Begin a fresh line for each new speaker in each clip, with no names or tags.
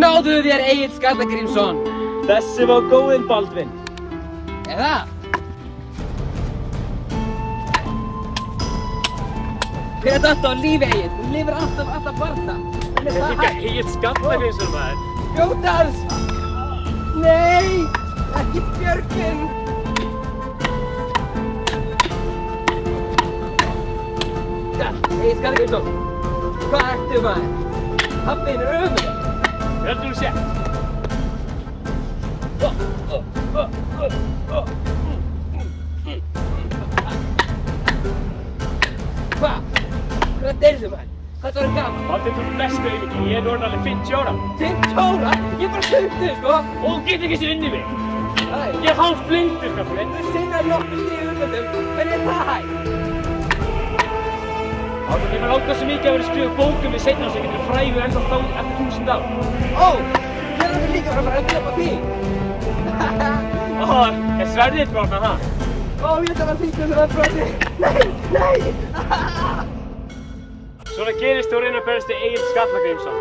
náðu þér Egill Skallagrímsson.
Þessi var góðinn, Baldvin.
Eða? Hver er þetta á lífi, Egill? Þú lifir alltaf barna.
Þessi ekki Egill Skallagrímsson, maður.
Skjótans! Nei! Ekki Björgvin! Egill Skallagrímsson! Hvað ertu, maður? Pabbinn er ömurlegur.
Heldur þú sett?
Hvað? Hvað deyrðu, maður? Þetta var gaman.
Baldvin, þú ert bestur í mikið. Ég er orðinn alveg 50 ára.
50 ára? Ég er bara 70, sko.
Og þú getur ekki sér inn í mig.
Æ.
Ég er hálf blindur, kallinn.
Þú sinnaði nokkuð stig útlöndum. Hvernig er það hægt?
Baldvin, ég var ákvað svo mikið að vera að skrifa bókum við seinna sem getur frægur ennþá þá eftir 1000 ár.
Ó, ég er líka að fara að drepa þig.
Ó, er sverðið brotnað, ha?
Ó, ég ætla að þýta þessar broti. Nei, nei!
Svona gerist þú reyna að berast við Egill Skallagrímsson.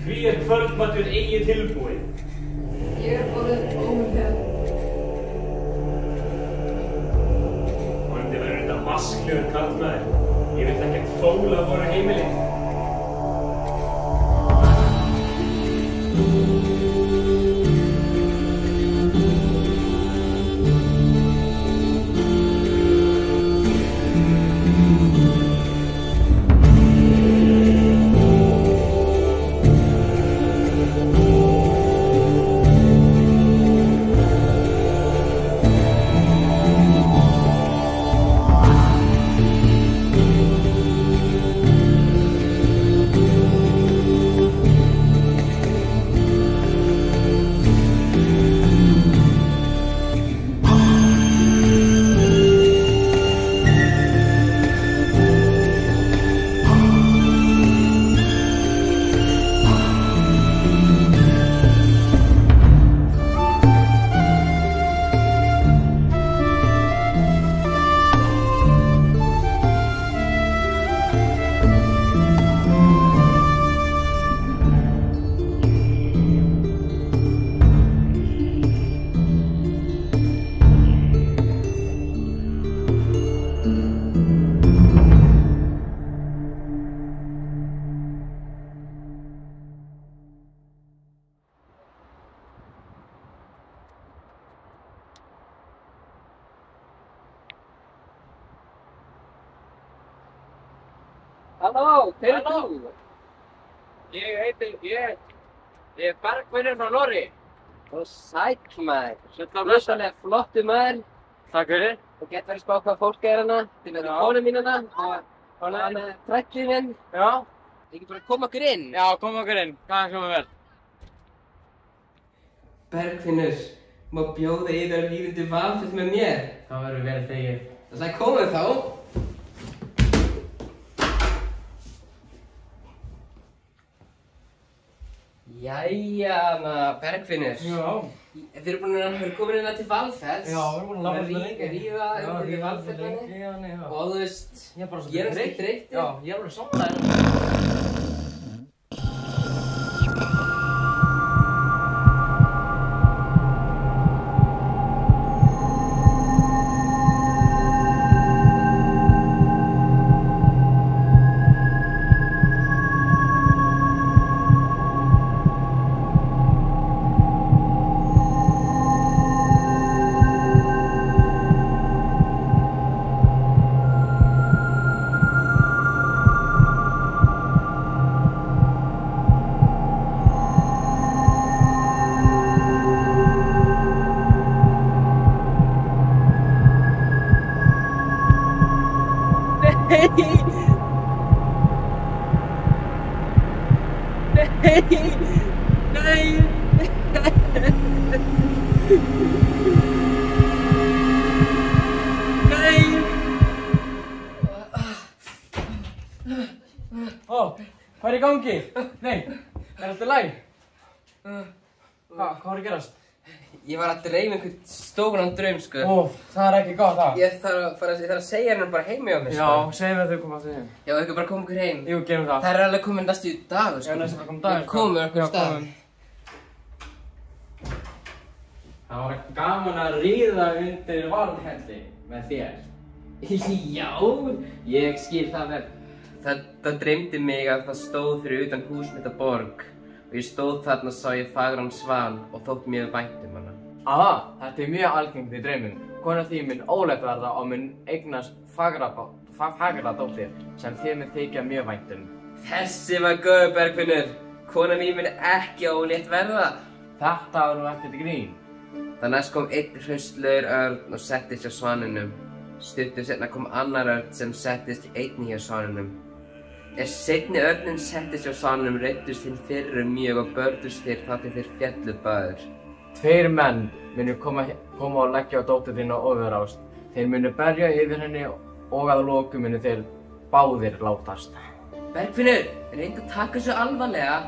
Því er kvöldmatur Egill tilbúinn.
Ég er orðinn óumbeðinn.
Vonandi verður þetta vasklegur karlmaður. Ég vil ekkert fóla á voru heimili.
Halló, hver er þú? Ég er Bergfinnur frá Norri. Og sæll maður. Rosalega flottur maður.
Takk fyrir.
Og getur verið spá hvað fólk er hana. Þið verður konu mín hana. Og hann er þrællið minn.
Já.
Þið getur bara að koma okkur inn.
Já, koma okkur inn. Hvað hljómar vel?
Bergfinnur, má bjóða yfir lífindi valfell með mér.
Það verður vel þegið.
Það sagði komið þá. Jæja, Bergfinnur.
Já.
Þið eru búin að vera komin hérna til Valfells.
Já, við erum búin að labba hérna lengi.
Rífa undir Valfellinu.
Já.
Og þú veist,
Ég er bara
ég er ekki þreyttur.
Já, ég er alveg sammála þér. Nei!
Ó, hvað í gangi? Nei, allt í lagi? Hvað var að gerast?
Ég var að dreyma einhvern stóran draum, sko.
Ó, það ekki gott, það.
Ég þarf að segja hennar bara heima hjá mér, sko.
Já, segjum við þau koma aftur heim.
Já, ekki bara koma okkur heim.
Jú, gerum það.
Það er alveg komin næstu dagur, sko.
Já, næstu bara komin dagur, sko.
Komum okkur stað.
Það var gaman að ríða undir varðhelli með þér.
Já, ég skil það vel. Það dreymdi mig að það stóð fyrir utan hús mitt á borg og ég stóð þarna og sá ég fagran svan og þótti mjög vænt hana.
Þetta er mjög algengt í draumum. Kona þín mun ólétt verða og mun eignast fagra dóttir sem þér mun þykja mjög vænt
Þessi var góður, Bergfinnur. Kona mín mun ekki ólétt verða.
Þetta var nú ekkert grín.
Það næst kom einn hraustlegur örn og settist hjá svaninum. Stuttu seinna kom annar örn sem settist einnig hjá svaninum. Seinni örninn settist hjá svaninum reiddust hinn fyrri mjög og börðust þeir þar til þeir féllu báðir.
2 menn munu koma og leggja á dóttur þína ofurrást. Þeir munu berja yfir henni og að lokum munu þeir báðir látast.
Bergfinnur, reyndu að taka þessu alvarlega.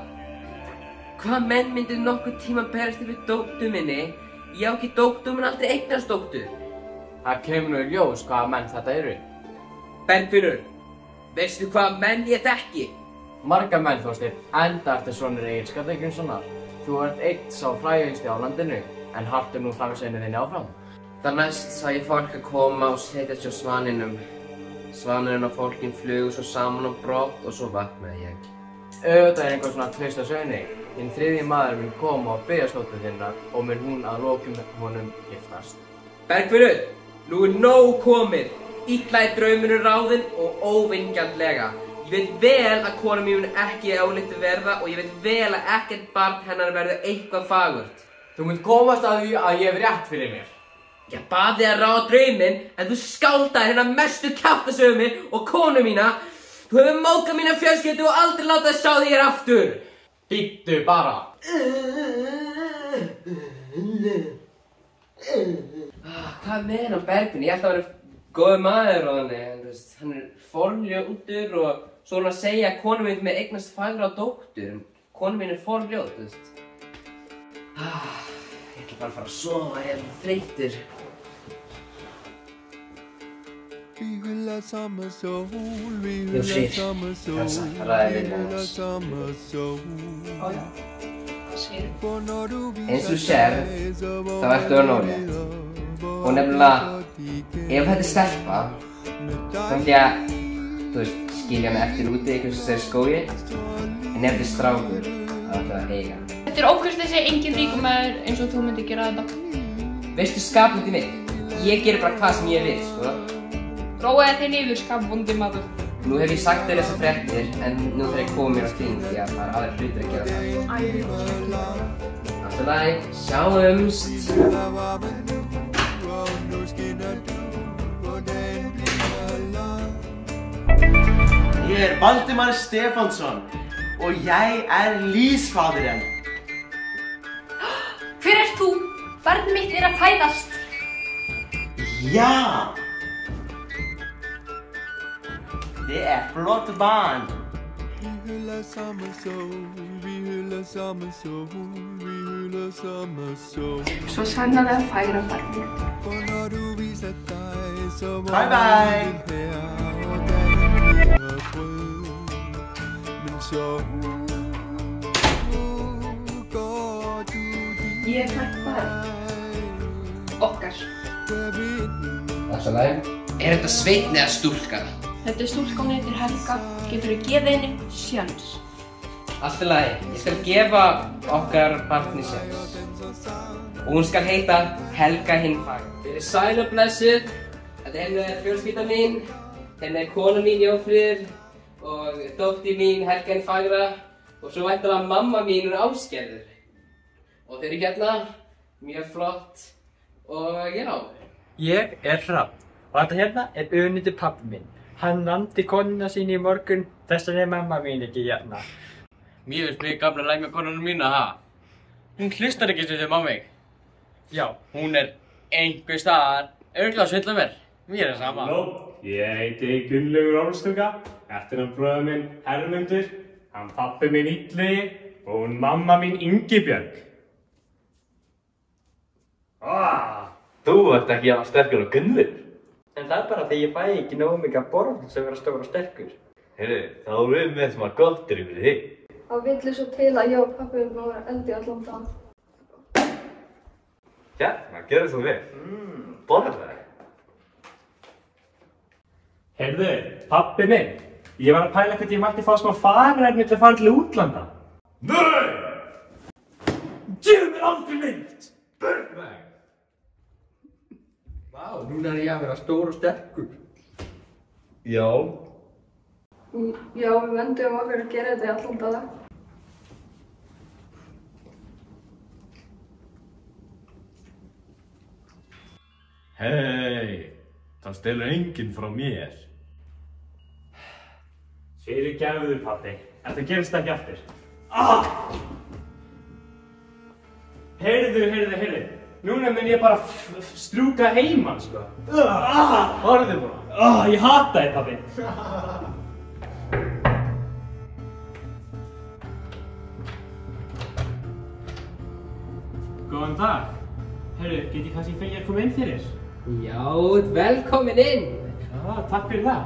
Hvaða menn myndu nokkuð tíma berast yfir dóttur minni? Ég á ekki dóttur, menn aldrei eignast dóttur.
Það kemur nú í ljós hvaða menn þetta eru.
Bergfinnur, veistu hvaða menn ég þekki?
Marga menn, Þorsteinn, enda eftir sonur Egils Skallagrímssonar. Þú ert einn sá frægasti á landinu, en haltu nú framsýni þinni áfram.
Það næst sá ég fólk að koma og setjast hjá svaninum. Svanurinn og fólkin flugu svo saman á brott og svo vaknaði ég.
Auðvitað er einhver svona tvist á sögni. Hinn 3. maður mun koma og biðja dóttur þinnar og mun hún að lokum honum giftast.
Bergfinnur, nú er nóg komið. Illa er draumurinn ráðinn og óvingjarnlega. Ég veit vel að kona mín mun ekki ólétt verða og ég veit vel að ekkert barn hennar verður eitthvað fagurt.
Þú munt komast að því að ég hef rétt fyrir mér.
Ég bað þig að ráða drauminn en þú skáldaðir hérna mestu kjaftasögu minn og konu mína. Þú hefur mókað mína fjölskyldu og aldrei látað sjá þig hér aftur.
Bíddu bara.
Hvað með hennan Bergfinn? Ég ætti að vera góður maður og hann er forljótur og svo er hann að segja að konu mín með eignast fagra dóttur. Konu mín er forljót, þú veist. Ég ætla bara að fara að sofa, ég er þreyttur. Jósir, Hansa, ræði við hans. Eins og þú sérð, þá ertu ólétt. Og nefnilega, ef þetta er stelpa, þá ætla ég að, þú veist, skilja mig eftir úti í þessari skógi. En ef þetta er strákur, þá ætla ég að eiga hann.
Þetta er ókvæmstleysi, enginn ríkur maður eins og þú myndir gera þetta.
Veistu skaplundi mitt? Ég ger bara hvað sem ég vil, sko.
Róaði þig niður, skapvondi maður.
Nú hef ég sagt þér þessar fréttir, en nú þarf ég að koma mér á þing því að það er aðrir hlutir að gera það. Allt í lagi, sjáumst!
Ég er Valdimar Stefánsson og ég er lífsfaðirinn.
Hver ert þú? Barn mitt er að fæðast.
Ja! Det er flott barn.
Svo sannarlega færa barnið.
Bye bye!
Ég er fætt barn. Okkar.
Allt í lagi. Er þetta sveinn eða stúlka?
Þetta er stúlka, hún heitir Helga. Geturðu gefið henni sjans?
Allt í lagi. Ég skal gefa okkar barni sjans. Og hún skal heita Helga hinn fagra. Verið sæl og blessuð. Þetta er fjölskylda mín. Hérna er kona mín Jófríður og dóttir mín Helga hinn fagra. Og svo væntanlega mamma mín Ásgerður. Og þau eru hérna, mjög flott og já.
Ég er Hrafn og þetta hérna er Önundur pabbi minn. Hann lamdi konuna sína í morgun, þess vegna er mamma mín ekki hérna.
Mér finnst mjög gaman að lægja konuna mína, ha? Hún hlustar ekki sem á mig. Já, hún einhver staðar. Örugglega að svindla mér. Mér sama.
Halló, ég heiti Gunnlaugur Ólafstunga. Þetta hann bróðir minn Hermundur, hann pabbi minn Illugi og hún mamma mín Ingibjörg.
Þú ert ekki jafn sterkur og Gunnlaugur.
En það bara því ég fæ ekki nógu mikið að borða sem vera stór og sterkur.
Heyrðu, þá erum við með smá gottur yfir þig.
Það villi svo til að ég og pabbi erum að vera eldi allan dag.
Hérna, gerðu þú vel. Borða það.
Heyrðu, pabbi minn, ég var að pæla hvort ég mætti fá smá fararefni til að fara til útlanda. Nei! Gefðu mér aldrei neitt! Börn mig!
Vá, núna ég að vera stór og sterkur.
Já.
Já, við vendum okkur að gera þetta í allan dag.
Hei, það stelur enginn frá mér.
Fyrirgefðu, pabbi. Þetta gerist ekki aftur. Heyrðu. Núna mun ég bara strúka heimann, sko.
Horfðu bara.
Ég hata þig, pabbi. Góðan dag. Heyrðu, get ég kannski fengið að koma inn fyrir?
Já, velkomin inn.
Takk fyrir það.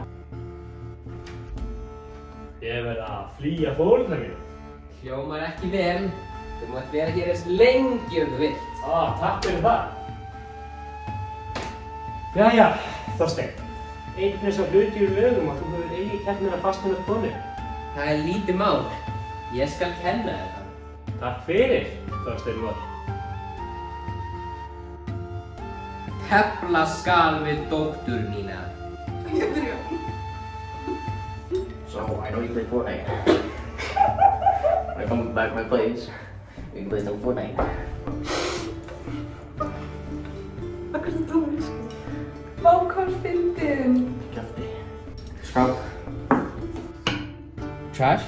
Ég verð að flýja foreldra mína.
Hljómar ekki vel. Þú mátt vera hér eins lengi þú vilt.
Takk fyrir það. Jæja, Þorsteinn. Einn svo hluti úr lögum að þú hefur eigi kennt mér að fastna konu.
Það lítið mál. Ég skal kenna þér það.
Takk fyrir, Þorsteinn vor.
Tefla skal við dóttur mína.
So, I know you play Fortnite. When I come back to my place, we can play some Fortnite.
Vá, hvað fyndin?
Kjafti.
Scrub. Trash.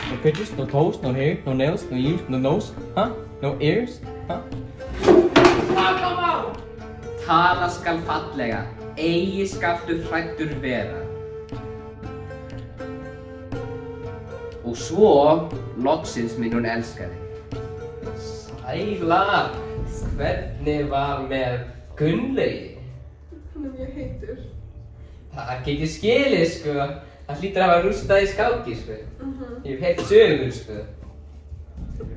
No pictures, no toes, no hair, no nails, no ears, no nose, huh? No ears, huh?
Tala skal fallega, eigi skaltu hræddur vera. Og svo, loksins mun hún elska þig. Sæla, hvernig var með Gunnlaugi?
Hann mjög heitur.
Það get ég skilið, sko. Það hlýtur að hafa rústað í skáki, sko. Ég hef heyrt sögur, sko.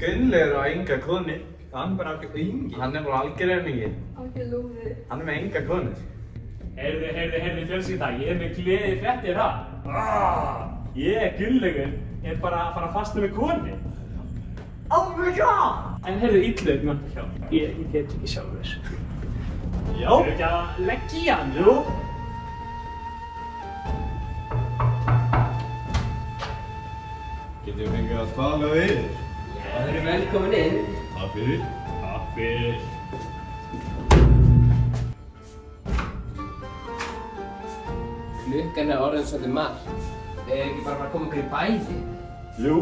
Gunnlaugur á enga konu. Hann bara ekki yngi. Hann bara algjör aumingi.
Algjör lúði.
Hann með enga konu.
Heyrðu fjölskylda, ég með gleði fréttir það. Ég, Gunnlaugur, bara að fara að fastna með konu.
Oh my god!
En heyrðu, Illugi, mann hjálp. Ég get ekki sjálfur.
Já.
Þú ekki að leggja í hann, jú?
Getum við fengið að tala við?
Já, þú eru velkomin inn.
Takk fyrir.
Takk fyrir.
Klukkan orðin svolítið margt. Þau ekki bara að koma okkur í bæði.
Jú.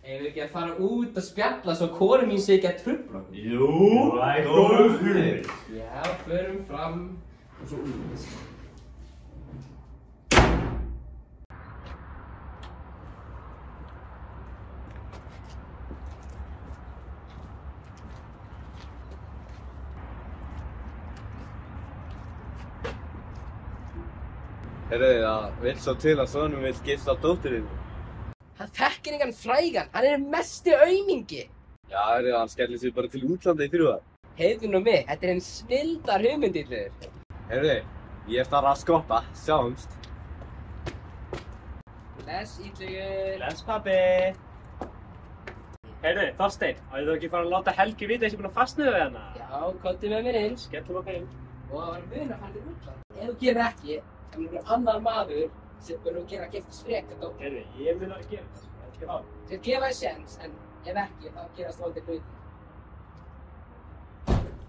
Eigum við ekki að fara út og spjalla svo konu mín sé ekki að trufla okkur?
Jú. Góð hugmynd.
Já, förum fram og svo út.
Heyrðu, það vill svo til að sonum vill gifta dótturinn.
Hann þekkir engan frægan, hann er mesti aumingi.
Já, heyrðu, hann skellir sér bara til útlanda í 3 ár.
Heyrðu nú mig, þetta er einn snildar hugmynd, Illugur.
Heyrðu, ég þarf að skoppa, sjáumst.
Bless, Illugur.
Bless, pabbi. Heyrðu, Þorsteinn, á ég þú ekki fara að láta Helgi vita að ég sé búinn að fastna við hana?
Já, komdu með mér inn.
Skellum okkur inn.
Og það var mun að fara til útlanda. Ef þú gerir ekki, þá er einhver annar maður sem mun að gera að giftast frekar dóttur.
Heyrðu, ég mun að gera það, sko, ekki það.
Þeir gefa þér séns, en ef ekki, þá gerast vondir hlutir.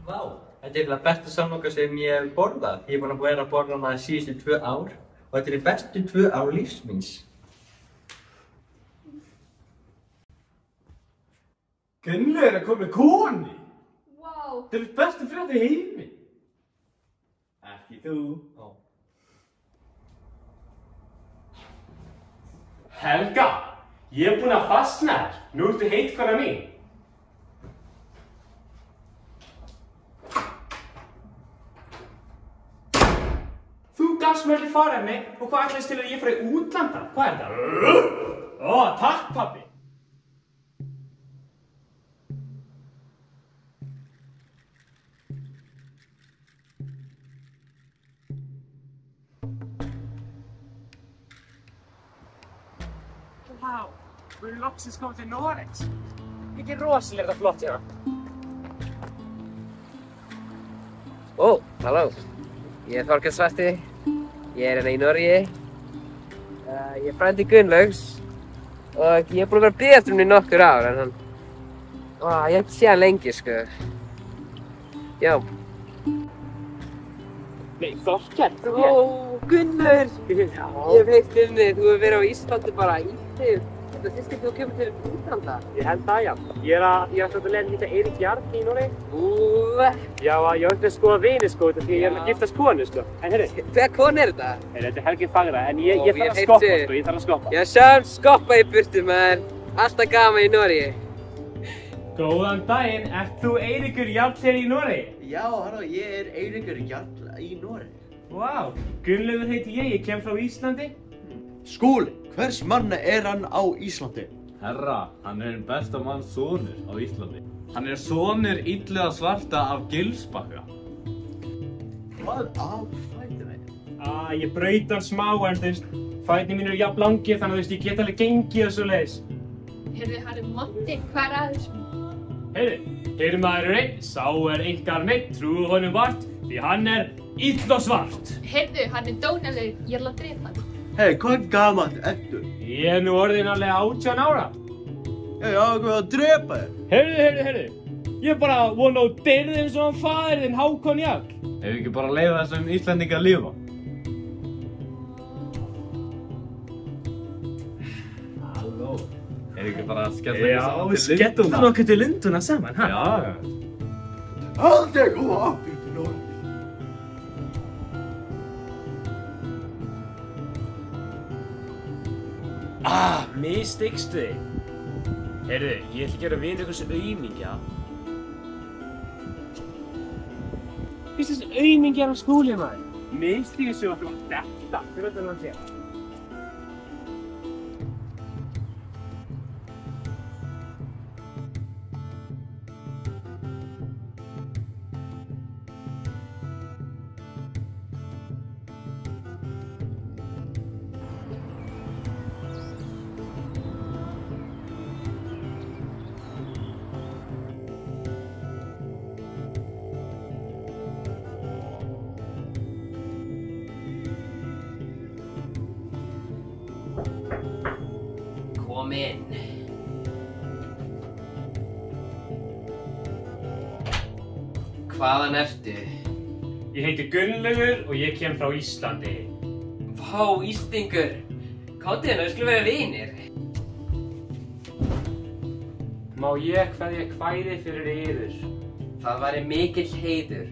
Vá, þetta er það besta samloka sem ég hef borðað. Ég er búinn að vera að borða hana síðustu 2 ár og þetta er bestu 2 ár lífs míns.
Gunnlaugur er að koma með konu!
Vá!
Það er bestu fréttir í heimi! Ekki þú. Helga, ég er búinn að fastna þér. Nú ertu heitkona mín. Þú gafst mér ekki fara mig og hvað ætlaðist til að ég fara í útlanda? Hvað er þetta? Ó, takk pabbi. Vá, við erum loksins komið til Noregs. Ekki rosalega flott hérna.
Ó, halló. Ég er Þorkell Svarti. Ég er hérna í Noregi. Ég er frændi Gunnlaugs. Og ég er búinn að vera að bíða eftir hún í nokkur ár, en hann... ég hef ekki séð hann lengi, sko. Já.
Nei, Þorkell, þú
Ó, Gunnur! Ég hef heyrt um þig, þú hefur verið á Íslandi bara í þig. Þetta er fyrst ekki þú kemur til útlanda.
Ég held það, já. Ég ætla að lenda hitta Eirík Jarl í Noregi. Já, ég ætla að skoða vini, sko, því ég er að giftast konu, sko. En heyrðu.
Hver konu er þetta?
Þetta er Helgi Fagra, en ég þarf að skoppa, sko, ég þarf að skoppa.
Já, sjáum skoppa í burtu, maður. Alltaf gaman í Noregi.
Góðan daginn, ert þú Eiríkur Jarl hér í Noregi?
Já, halló, ég er Eiríkur Jarl í Noregi.
Vá, Gunnlaugur heiti ég kem frá Íslandi.
Skúli, hvers manna er hann á Íslandi?
Herra, hann er einn besta manns sonur á Íslandi. Hann er sonur Illuga Svarta af Gilsbakka.
Hvað af fætinni?
Ég braut hann smá, en þú veist, fætni mín eru jafn langir, þannig að þú veist, ég get alveg gengið og svoleiðis.
Heyrðu, hann er Monti, hvað er að þessum?
Heyrðu maður einn, sá er engar meitt, trúðu honum vart, því hann er ill og svart.
Heyrðu, hann er dónalegur, ég ætla að drepa hann.
Hei, hvað gamall ertu?
Ég er nú orðinn alveg 18 ára.
Ég ákveð að drepa þér.
Heyrðu, ég er bara vona á deyrið eins og hann faðir þinn Hákon Jarl.
Hefur ekki bara leyfa þessum Íslendinga að lifa? Halló. Hefur ekki bara að skella
Já, við skellum okkur til Lundúna saman, ha?
Já.
Aldrei koma aftur til Noregi.
Mistekstu þig. Heyrðu, ég ætla ekki að vinna ykkur sem aumingja. Fyrst þessi aumingjar á skúli, maður. Mistekstu svo að þú var þetta. Fyrir þetta hann sé.
Kom inn. Hvaðan ertu?
Ég heiti Gunnlaugur og ég kem frá Íslandi.
Vá, Íslendingur. Komdu hérna, við skulum vera vinir.
Má ég kveðja kvæði fyrir yður?
Það væri mikill heiður.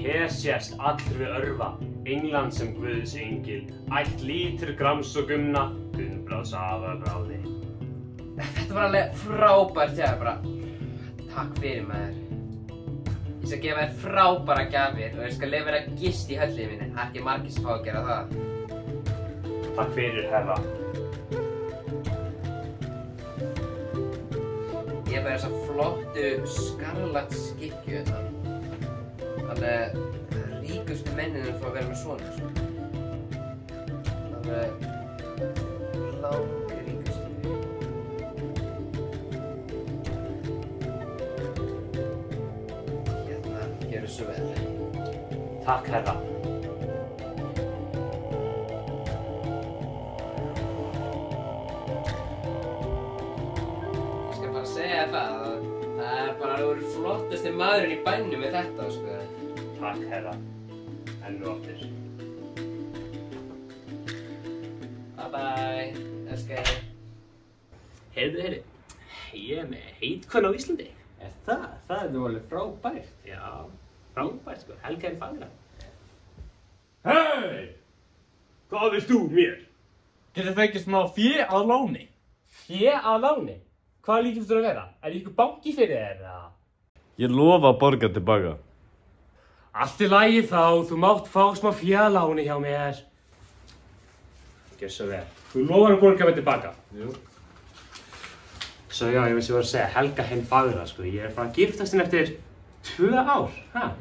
Hér sést allri örva, England sem Guðs engil, ætt lítur grams og gumna, Gunnbráðs afabráði.
Þetta var alveg frábært hjá þér, bara. Takk fyrir, maður. Ég skal gefa þér frábæra gjafir og ég skal leyfa þér að gista í höllinni minni. Það er ekki margir sem fá að gera það.
Takk fyrir, herra.
Ég hef þessa flottu skarlatsskikkju þetta. Alveg ríkustu menninum fá að vera með svona. Alveg langt ríkustu. Hérna, gjörðu svo vel.
Takk, herra.
Ég skal bara segja það er bara að þú eru flott flottasti maðurinn í bænum með þetta, sko.
Takk, herra. Enn og aftur.
Bye bye, elska þig.
Heyrðu. Ég er með heitkonu á Íslandi.
Það? Það er nú alveg frábært.
Já, frábært, sko. Helga hinn fagra. Hei! Hvað vilt þú mér?
Getur fengið smá fé að láni?
Fé að láni? Hvað líkist þú að vera? Er ykkur banki fyrir þér, eða?
Ég lofa að borga tilbaka.
Allt í lagi þá, þú mátt fá smá fé að láni hjá mér. Gjör svo vel. Þú lofar að borga mig tilbaka?
Jú.
Svo já, ég veist ég var að segja, Helga hinn fagra, sko. Ég er bara að giftast henni eftir 2 ár.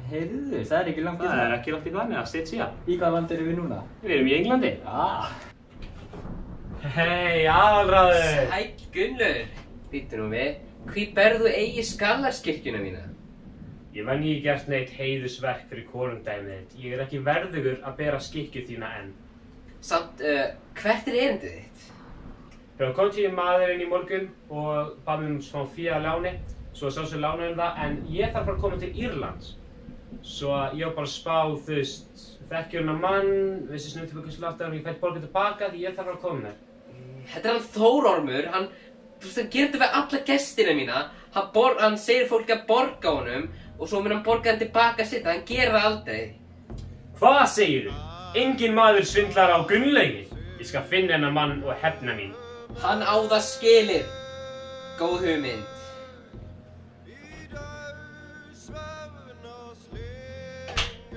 Heyrðu, það er ekki langt í það.
Það er ekki langt í það, neða, sitt síðan.
Í hvaða land erum við núna?
Við erum í Englandi. Hei, aðalráður.
Sæll Gunnur. Býttu nú við. Hví berðu eigi Skallarskirkjuna mína?
Ég venji ekki gert neitt heiðusverk fyrir konungdæmið þitt. Ég er ekki verðugur að bera skikkju þína enn.
Samt, hvert er erindið þitt?
Það kom til maðurinn í morgun og bað mér smá fé að láni. Svo svo lánaði það, en ég þarf bara að koma til Írlands. Svo ég var bara að spá, þú veist, þekkjur hennar mann, vissi snutti fyrir hversu látt að ég fætt borga tilbaka því ég þarf bara að koma þér.
Þetta er hann Þórormur, hann gerir þetta við alla gestina mína. Hann segir fólki að borga honum og svo mun hann borga hann tilbaka sitt, hann gerir það aldrei.
Hvað segir þú? Engin maður svindlar á Gunnlaugi. Ég skal finna hennar mann og hefna mín.
Hann á það skilið. Góð hugmynd.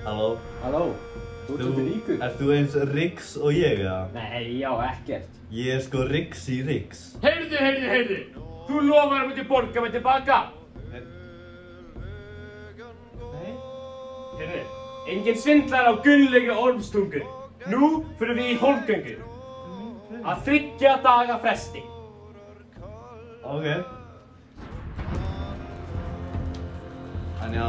Halló?
Halló? Þú ert svolítið ríkur.
Ert þú eins Riggs og ég, eða?
Nei, já, ekkert.
Ég er sko Riggs í Riggs.
Heyrðu! Þú lofar að myndi borga mig tilbaka!
Nei?
Heyrðu, engin svindlar á Gunnlaugi Ormstungu. Nú fyrir við í hólfgöngu. Að 3 daga fresti.
Ok. En já,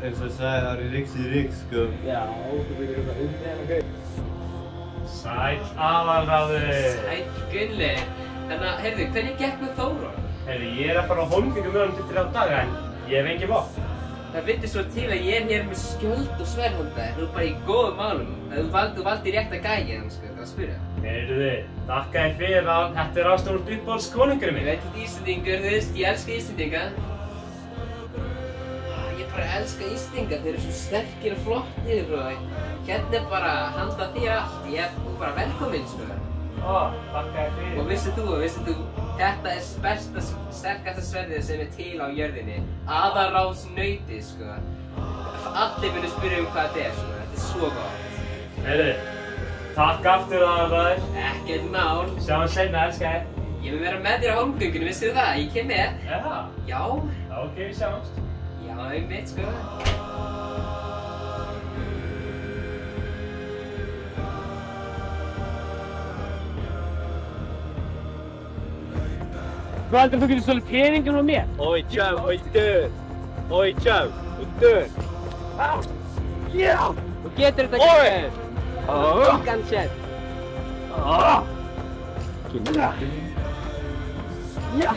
eins og ég sagði, það er Riggs í Riggs, sko.
Já, þú byrjar eitthvað undir hennar gauð.
Sæll aðalráður.
Sæll Gunnur. Þannig að, heyrðu, hvernig gekk með Þórorm?
Heyrðu, ég er að fara á hólfgöngu með hann til 3 daga en ég hef engin vopn.
Það vittir svo til að ég er hér með skjöld og sverðhunda. Þú er bara í góðum málum. Þú valdi rétt að gæja hann, sko, það að spyrja.
Heyrðu, þakka þér fyrir að þetta er ástórt uppáhalds konungurinn minn.
Ég veit ekki Íslendingur, þú veist, ég elska Íslendinga. Ég bara elska Íslendinga, þeir eru svo sterkir og flottir og hérna er bara handa þér allt. Ég er bara velkominn, sko.
Þakka þér fyrir.
Og vissið þú, þetta er besta, sterkasta sverðið sem er til á jörðinni. Aðalráðsnautið, sko. Allir munu spyrja hvað þetta er, sko. Þetta er svo gott.
Heyrðu, takk aftur aðalráður.
Ekkert mál.
Sjáum seinna, elska þér.
Ég mun vera með þér á hólmgöngunni, vissið það? Ég kem með. Já.
Ok, við sjáumst.
Já, einmitt, sko.
Hvað heldur þú getur stolið peningum á mér?
Oj, tjau, oj, dör. Oj, tjau, oj, dör. Já! Þú getur þetta ekki. Engan sér. Já!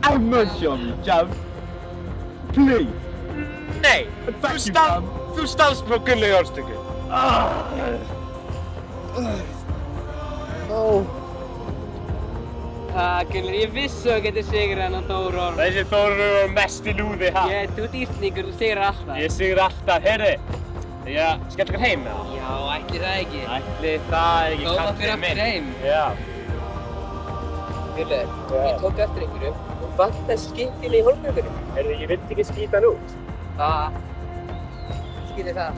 I'm motion, Jump. Please. Nei, þú stalst frá Gunnlaugi Ormstungu.
Gunnur, ég vissi að þú getur sigrað hennan Þórorm.
Þessi Þórorm var mest í lúði, ha?
Þú ert Íslendingur, þú sigrar alltaf.
Ég sigur alltaf, heyrðu. Þegar ég skemmt okkar heim, eða?
Já, ætli það ekki.
Ætli það ekki
Góða fyrir aftur heim.
Já.
Gunnur, ég tók eftir einhverju og vantaði skipinu í hólmgöngunni.
Heyrðu, ég vildi ekki skýta hann út.
Skilji það.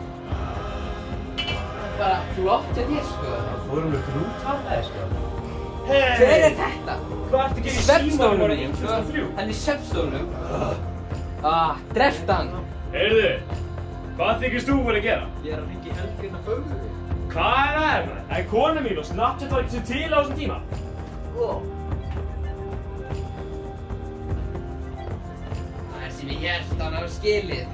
Bara flott hjá þér, sko.
Það fórum við grútvartaði, sko.
Hver er þetta?
Hvað ertu að gera í
Svefnstólnum
símanum
mínum.
2003?
Hann er í svefnstólnum. Dreft hann.
Heyrðu, hvað þykist þú verið að gera?
Ég er að hringja í Helgina fömmu.
Hvað er það, maður? Það er kona mín og Snapchat var ekki sem til á þessum tíma.
Það er sem ég hélt hann hafa skilið.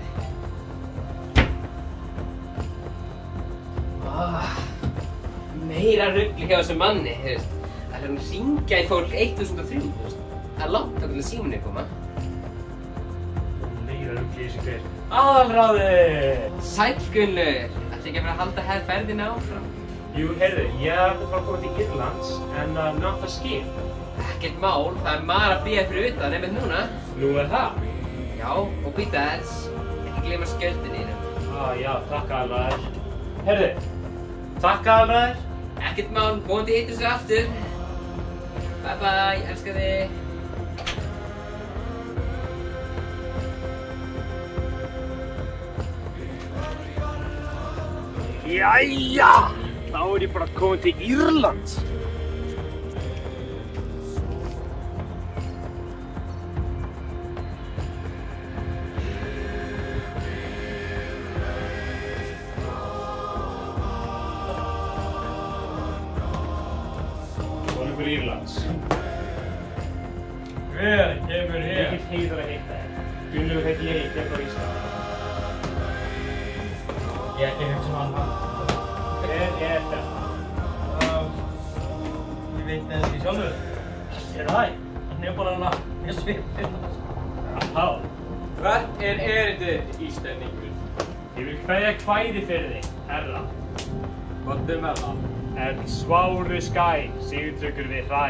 meira rugl hjá þessum manni, þú veist. Það er að hringja í fólk 1003, þú veist. Það er langt að síminn er koma.
Meira rugl í þessu hver. Aðalráður!
Sæll Gunnlaugur, ætli ekki að fara að halda ferðina áfram?
Jú, heyrðu, ég er að fara að koma til Írlands en nátt að skip.
Ekkert mál, það er maður að bíða fyrir utan einmitt núna.
Nú er það?
Já, og býta þess, ekki gleyma skjöldinni þínum.
Já, takk aðalráður. Heyrðu, takk aðalráður.
Ekkert mál, vonandi hittum sig aftur. Bye bye, elska þig.
Jæja, þá er ég bara komin til Írlands. Konungur Írlands.
Hver kemur hér?
Mikill heiður að hitta þér. Gunnlaugur heiti ég kem frá Ísland.
Ég er ekki hugsa hann.
Hver er þetta?
Ég veit það ekki sjálfur.
Er það?
Hann er bara hana, ég svipir.
Já.
Hvert er erindið, Íslendingur?
Ég vil kveðja kvæði fyrir þig, herra.
Hvað með það?
En sváru skæ, sigurtryggur við hræ.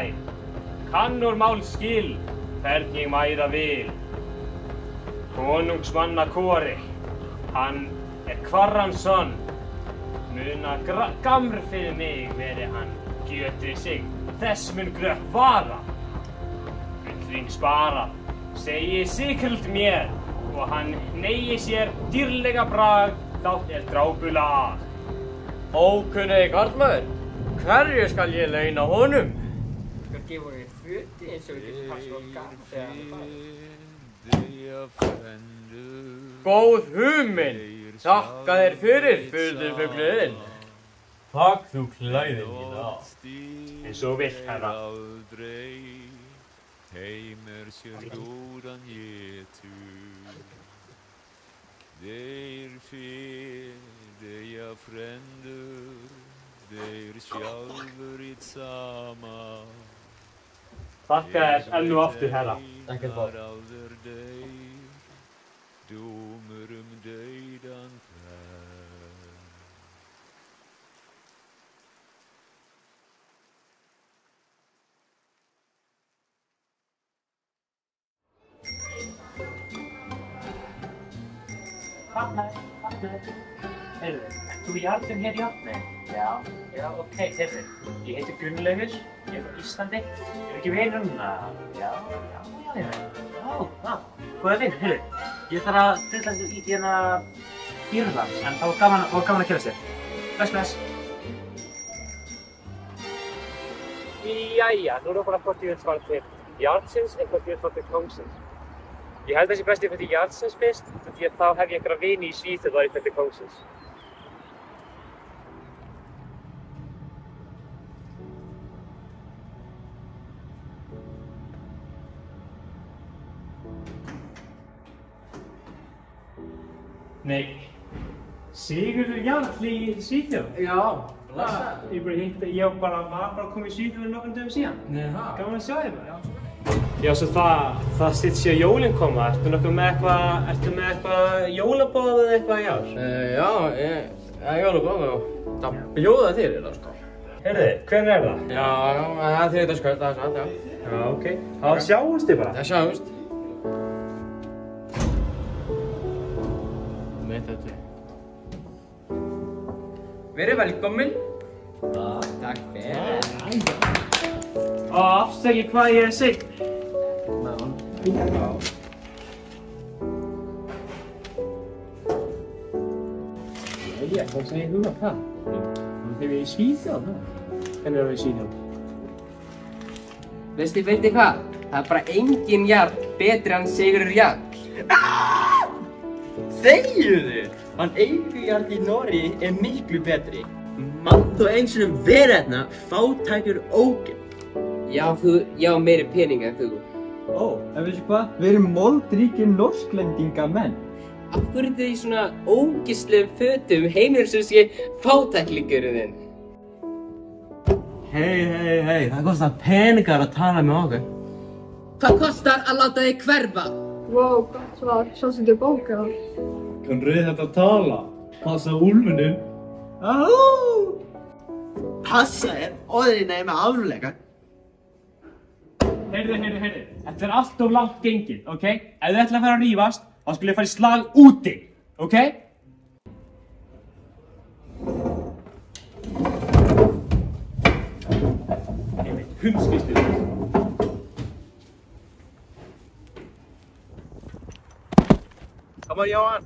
Kannur mál skil, hvernig mæra vil. Konungsmanna kori, hann er Kvarransson. Muna gamr fyrir mig veri hann gjötri sig. Þess mun gröpp vara. Gullring spara, segi Sigurd mér. Og hann neyji sér dýrlega brag, þátt er drápulag.
Ókunnegi karlmaður, hverju skal ég launa honum?
Skal gefa þér föti eins og við getum passa á garð þegar hann farið.
Góð hugmynd, þakka þér fyrir, furðufugluðinn.
Takk þú klæðin mín á.
Eins og vilt, herra.
Heimir sér góðan getur. Þeir fyrirja frendur, þeir sjálfur í sama.
Þakka þér enn og aftur, herra.
Ekkert mál.
Dómur dauðan fer.
Heyrðu, ert þú jarðinn hér í átni? Já, ok, heyrðu. Ég heiti Gunnlaugur, ég er frá Íslandi. Er ekki vinur núna? Já. Góða vinn, heyrðu. Ég þarf að trilla í Írlands, en það var gaman að kynast þér. Bless. Jæja, nú er bara hvort ég vil svara til jarðsins eða hvort ég vil svara til kóngsins. Ég held að það sé best ég fyrir jarðsins fyrst, því að þá hef ég einhverja vini í Svíþjóð og ég fyrir kóngsins. Nei, Sigurður Jarl í Svíþjóð? Já, blessa. Ég var bara komið í Svíþjóð fyrir nokkrum dögum síðan. Gaman að sjá þig bara. Já, svo það sitt sér jólinn koma. Ertu með eitthvað jólaboð eða eitthvað í ár?
Já, jólaboð og það bjóða þér í það, sko.
Heyrðu, hvernig er það? Já,
það er þriðjudagskvöld, það er satt, já.
Já, ok. Þá sjáumst þið bara.
Já, sjáumst. Verið velkomin. Takk fyrir.
Afsakið hvað ég er seinn. Jæja, hvað segir þú um það? Þegar við í Svíþjóð, hvernig erum við í Svíþjóð?
Veistu hvað? Það er bara engin jarl betri en Sigurður Jarl.
Þegiðu! Hann Eyvijarl í Noregi er miklu betri. Mátt þú eins og vera hérna fátækur ógeð.
Já, ég á meiri pening en þú.
En veistu hvað? Við erum moldríkir norsklendingamenn.
Af hverju er þið í svona ógeðslegum fötum heimir sem sé fátæklingurinn þinn?
Hei, það kostar peningar að tala með okkur.
Hvað kostar að láta þig hverfa?
Wow, gott svar. Svo setur bóka.
Kann rauð þetta tala? Passa úlfunum?
Passa orðina með afleika.
Heyrðu. Þetta allt of langt gengið, ok? Ef þið ætla að fara að rífast, þá skulle ég fara í slag úti, ok? Hundskistur.
Come on, Johan.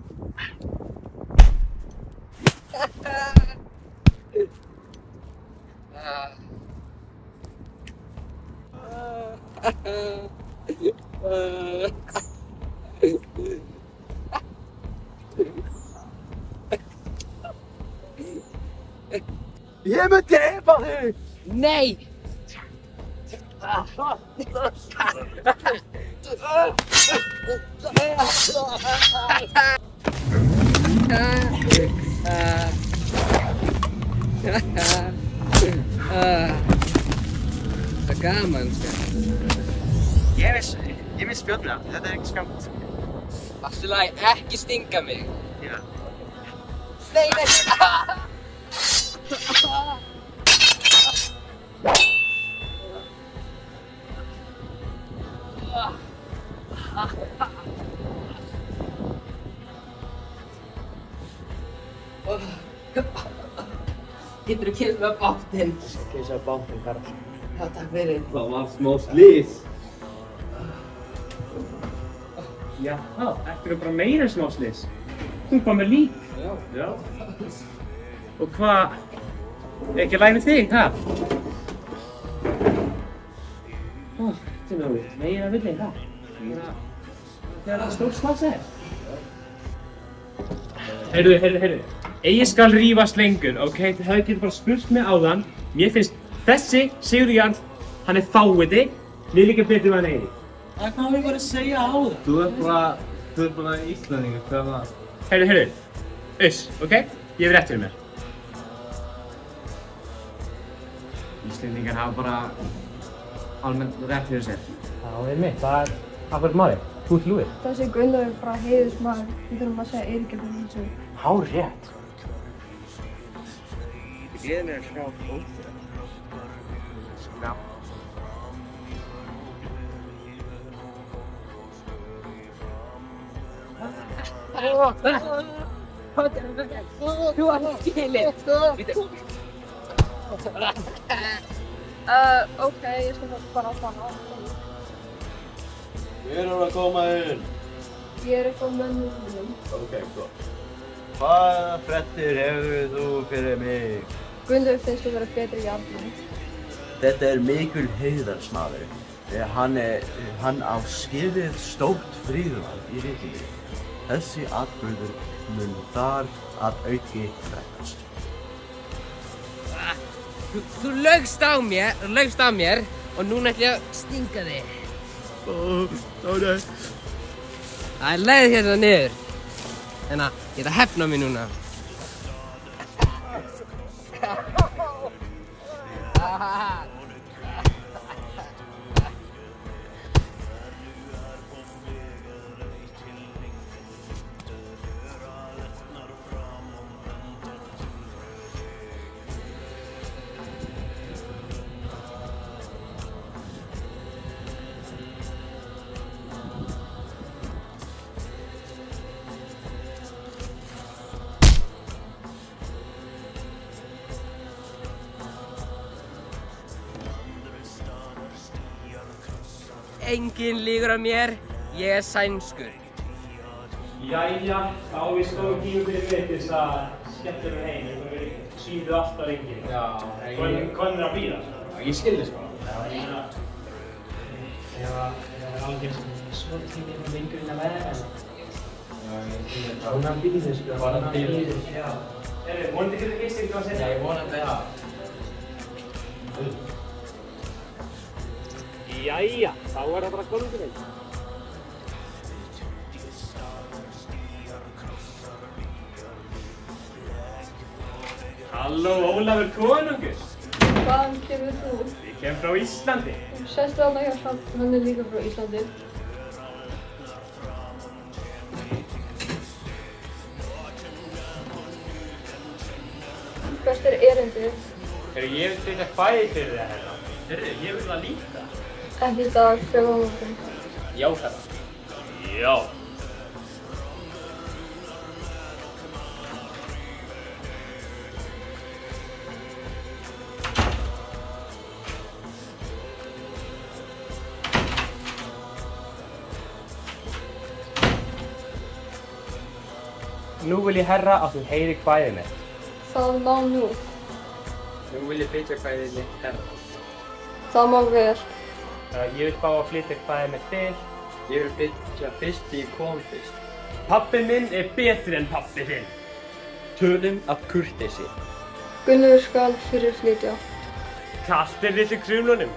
Ég mun drepa þig!
Nei! Það er gaman, sko.
Ég vil spjóta, þetta ekki skamt.
Allt í lagi, ekki stinga mig.
Já.
Nei! Getur þú kemst með bátinn?
Kemst með bátinn, Karl.
Já, takk fyrir.
Það var smá slís.
Já, eftir bara meira en smá slís. Þú kom með lík.
Já.
Og hvað? Ekki læg við þig, ha? Þetta er náðu meira villið, ha? Það er stór slagsæð. Heyrðu. Ég skal rífast lengur, ok? Þið hefði getið bara spurt mig áðan. Mér finnst þessi Sigurður Jarl, hann er fáiði. Mér líka betur með hann Eirík.
Hvað var ég bara að segja á það?
Þú er bara Íslendingur, hvað er það?
Heyrðu. Ok? Ég hef rétt fyrir mér. Íslendingar hafa bara almennt rétt fyrir sér. Já, einmitt. Það er akkurat málið. Þú ert lúið.
Þessi Gunnar er bara heiðursmaður. Við þurfum að segja Eiríki fyrir þessu.
Hárrétt.
Ég gleði mér að sjá fólk.
Þú ert skilið.
Ok, ég skal bara á hana.
Hver að koma inn?
Ég er eitthvað mönnum.
Ok, gott. Hvaða fréttir hefur þú fyrir mig?
Gunnar finnst þú vera betri í Jarlinn.
Þetta er mikil heiðarsmaður. Hann á skilið stórt fríðuvald í ríkinu. Þessi atburður mun þar að auki frækast.
Þú laugst á mér og núna ætla ég að stinga þig.
Nei.
Það er leið hérna niður. Þannig að ég ætla að hefna mig núna. Enginn líkur á mér, ég er sænskur.
Jæja, þá er við stóðum tíma fyrir þess að skemmtilega heim, eins og við sýndu alltaf lengi.
Já,
Hvað er að bíða?
Ég skildi sko.
Já, ég var alveg svo tíma lengur inn að vera, en svona bíður sko.
Svona bíður.
Já. Vonandi getur fyrst eitthvað að setja?
Já, ég vonandi það.
Jæja, þá er það bara komið til þig. Halló, Ólafur konungur.
Hvaðan kemur þú?
Ég kem frá Íslandi.
Sestu þarna hjá Hrafn, hann er líka frá Íslandi. Hvert er erindið?
Ég vil flytja kvæði fyrir þér, herra. Ég vil það líka.
Ekki í dag, frekar á morgun.
Já, herra. Já. Nú vil ég herra að þú heyri kvæðið mitt.
Það má nú.
Nú vil ég flytja kvæðið mitt herra.
Það má vel.
Ég vil fá að flytja kvæðið mitt þig.
Ég vil flytja fyrst því ég kom fyrst.
Pabbi minn er betri en pabbi þinn.
Tölum af kurteisi.
Gunnlaugur skal fyrir flytja.
Kalt er litlu krumlunum.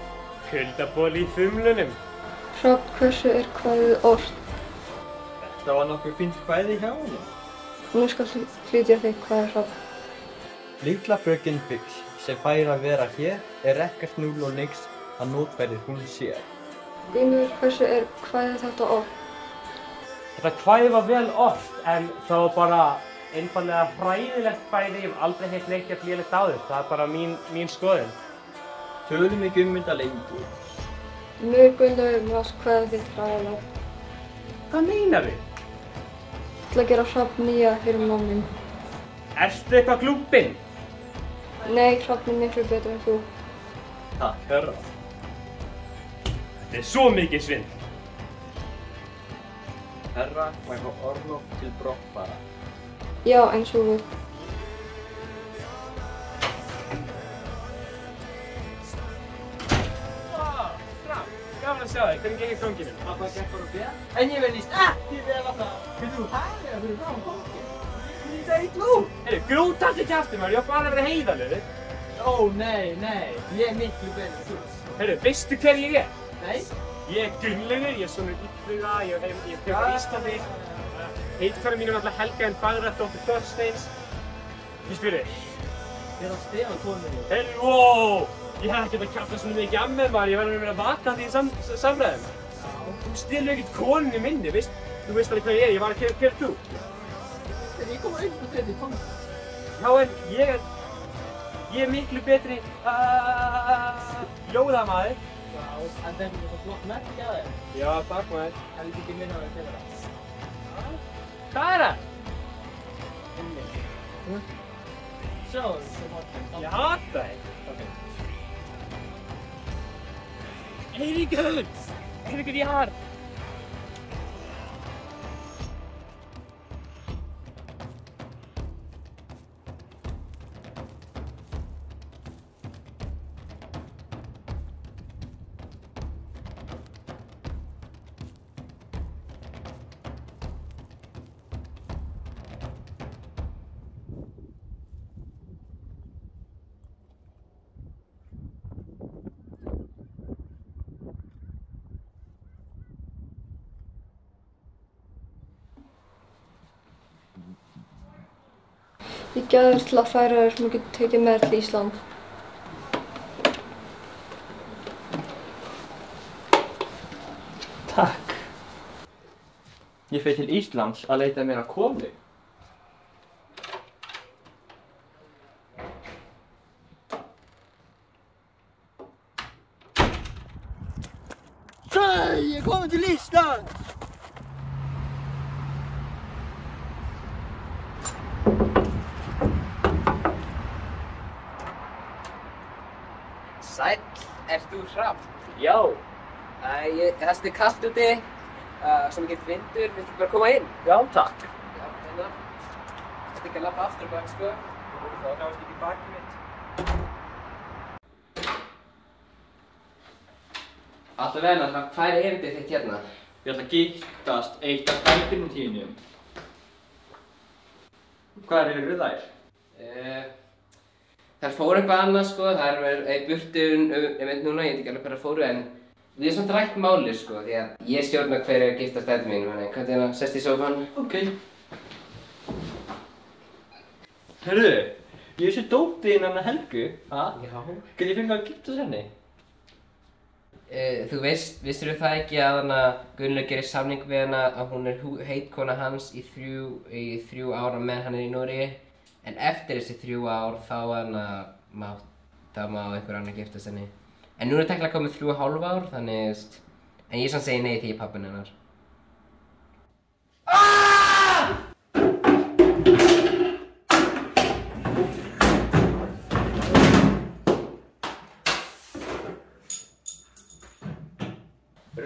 Kuldaboli í þumlunum.
Hrafn, hversu er kvæðið ort?
Þetta var nokkuð fínt kvæði hjá henni.
Nú skal flytja þig kvæðið Hrafn.
Litla fröken Bix sem fær að vera hér er ekkert núl og nix að notfærir hún sér.
Gunnlaugur, hversu er kvæðið þetta ort?
Þetta kvæði var vel ort, en það var bara einfallega hræðilegt kvæði. Ég hef aldrei heyrt neitt jafn lélegt áður. Það er bara mín skoðun.
Tölum ekki þetta lengur.
Nú er Gunnlaugur með kvæðið þitt hræðilegt.
Hvað meinarðu?
Ég ætla að gera Hrafn nýja fyrir mannin.
Ertu eitthvað glúpinn?
Nei, Hrafn er miklu betur en þú.
Takk, herra.
Þetta er svo mikið svindl.
Herra má ég fá orlof til brottfara.
Já, eins og við.
Gaman að sjá þig. Hvernig gengir kónginn?
Pappa gekk bara vel. En ég verðist ekki vel að það. Hvernig þú hægir fyrir fram kónginn? Hvernig það illa út?
Heyrðu, grútast ekki aftur maður. Ég var bara að vera heiðarlegur.
Ó, nei. Ég er miklu betur en þú.
Heyrðu, veistu hver ég er?
Nei.
Ég er Gunnlaugur, ég er sonur Illuga, ég er frá Íslandi. Heitkværi mín er náttúrulega Helga en Fagra, dóttir Þorsteins. Ég spyr þig.
Ég er að stefa konunni.
Heyrðu, wow! Ég hef ekki að kjafta svona mikið að með maður, ég verður að vera vakandi í samræðum. Þú stelur ekkert konunni minni, veist? Þú veist alveg hvað ég var að hver þú?
Þegar ég kom að uppgötva tónlist.
Já, en ég er miklu betri ljóðamaður.
Já, en það er svo flott merki að þér.
Já, takk maður.
Það er ekki minna að það er það.
Hvað er það?
Sjáðu, sem hóttum.
Ég hata þig. Eiríkur! Eiríkur, ég har!
Ég gæði þér til að færa þér sem þú getur tekið með þér til Ísland.
Takk. Ég fer til Íslands að leita mér að konu. Ég er komin til Íslands!
Sæll, ert þú Hrafn?
Já.
Það er kallt úti, svo mikið vindur, viltu bara koma inn?
Já, takk.
Já, hérna. Þetta er ekki að labba aftur bak, sko.
Þá náðist ekki bakið mitt.
Allavega, Hrafn, hvað er erindið þitt hérna?
Ég ætla að giftast eitt af dæturinn þínum. Hvar eru þær?
Þær fóru eitthvað annað, sko. Þær eru burtu núna, ég veit ekki alveg hvað þær fóru, en við erum samt rætt málið, sko, því að ég stjórna hver er að giftast dætur mínum, þannig hvað er hérna, sest í sófann?
Ok. Hörru, Ég sé dóttir þín hennar Helgu, ha?
Já.
Get ég fengið að giftast henni?
Þú vissirðu það ekki að Gunnlaug gerir samning við hana að hún heitkona hans í 3 ár meðan hann í Noregi. En eftir þessi 3 ár þá má einhver annar giftast henni. En nú teknilega komið 3,5 ár, þannig en ég segi nei því ég er pappinn hennar.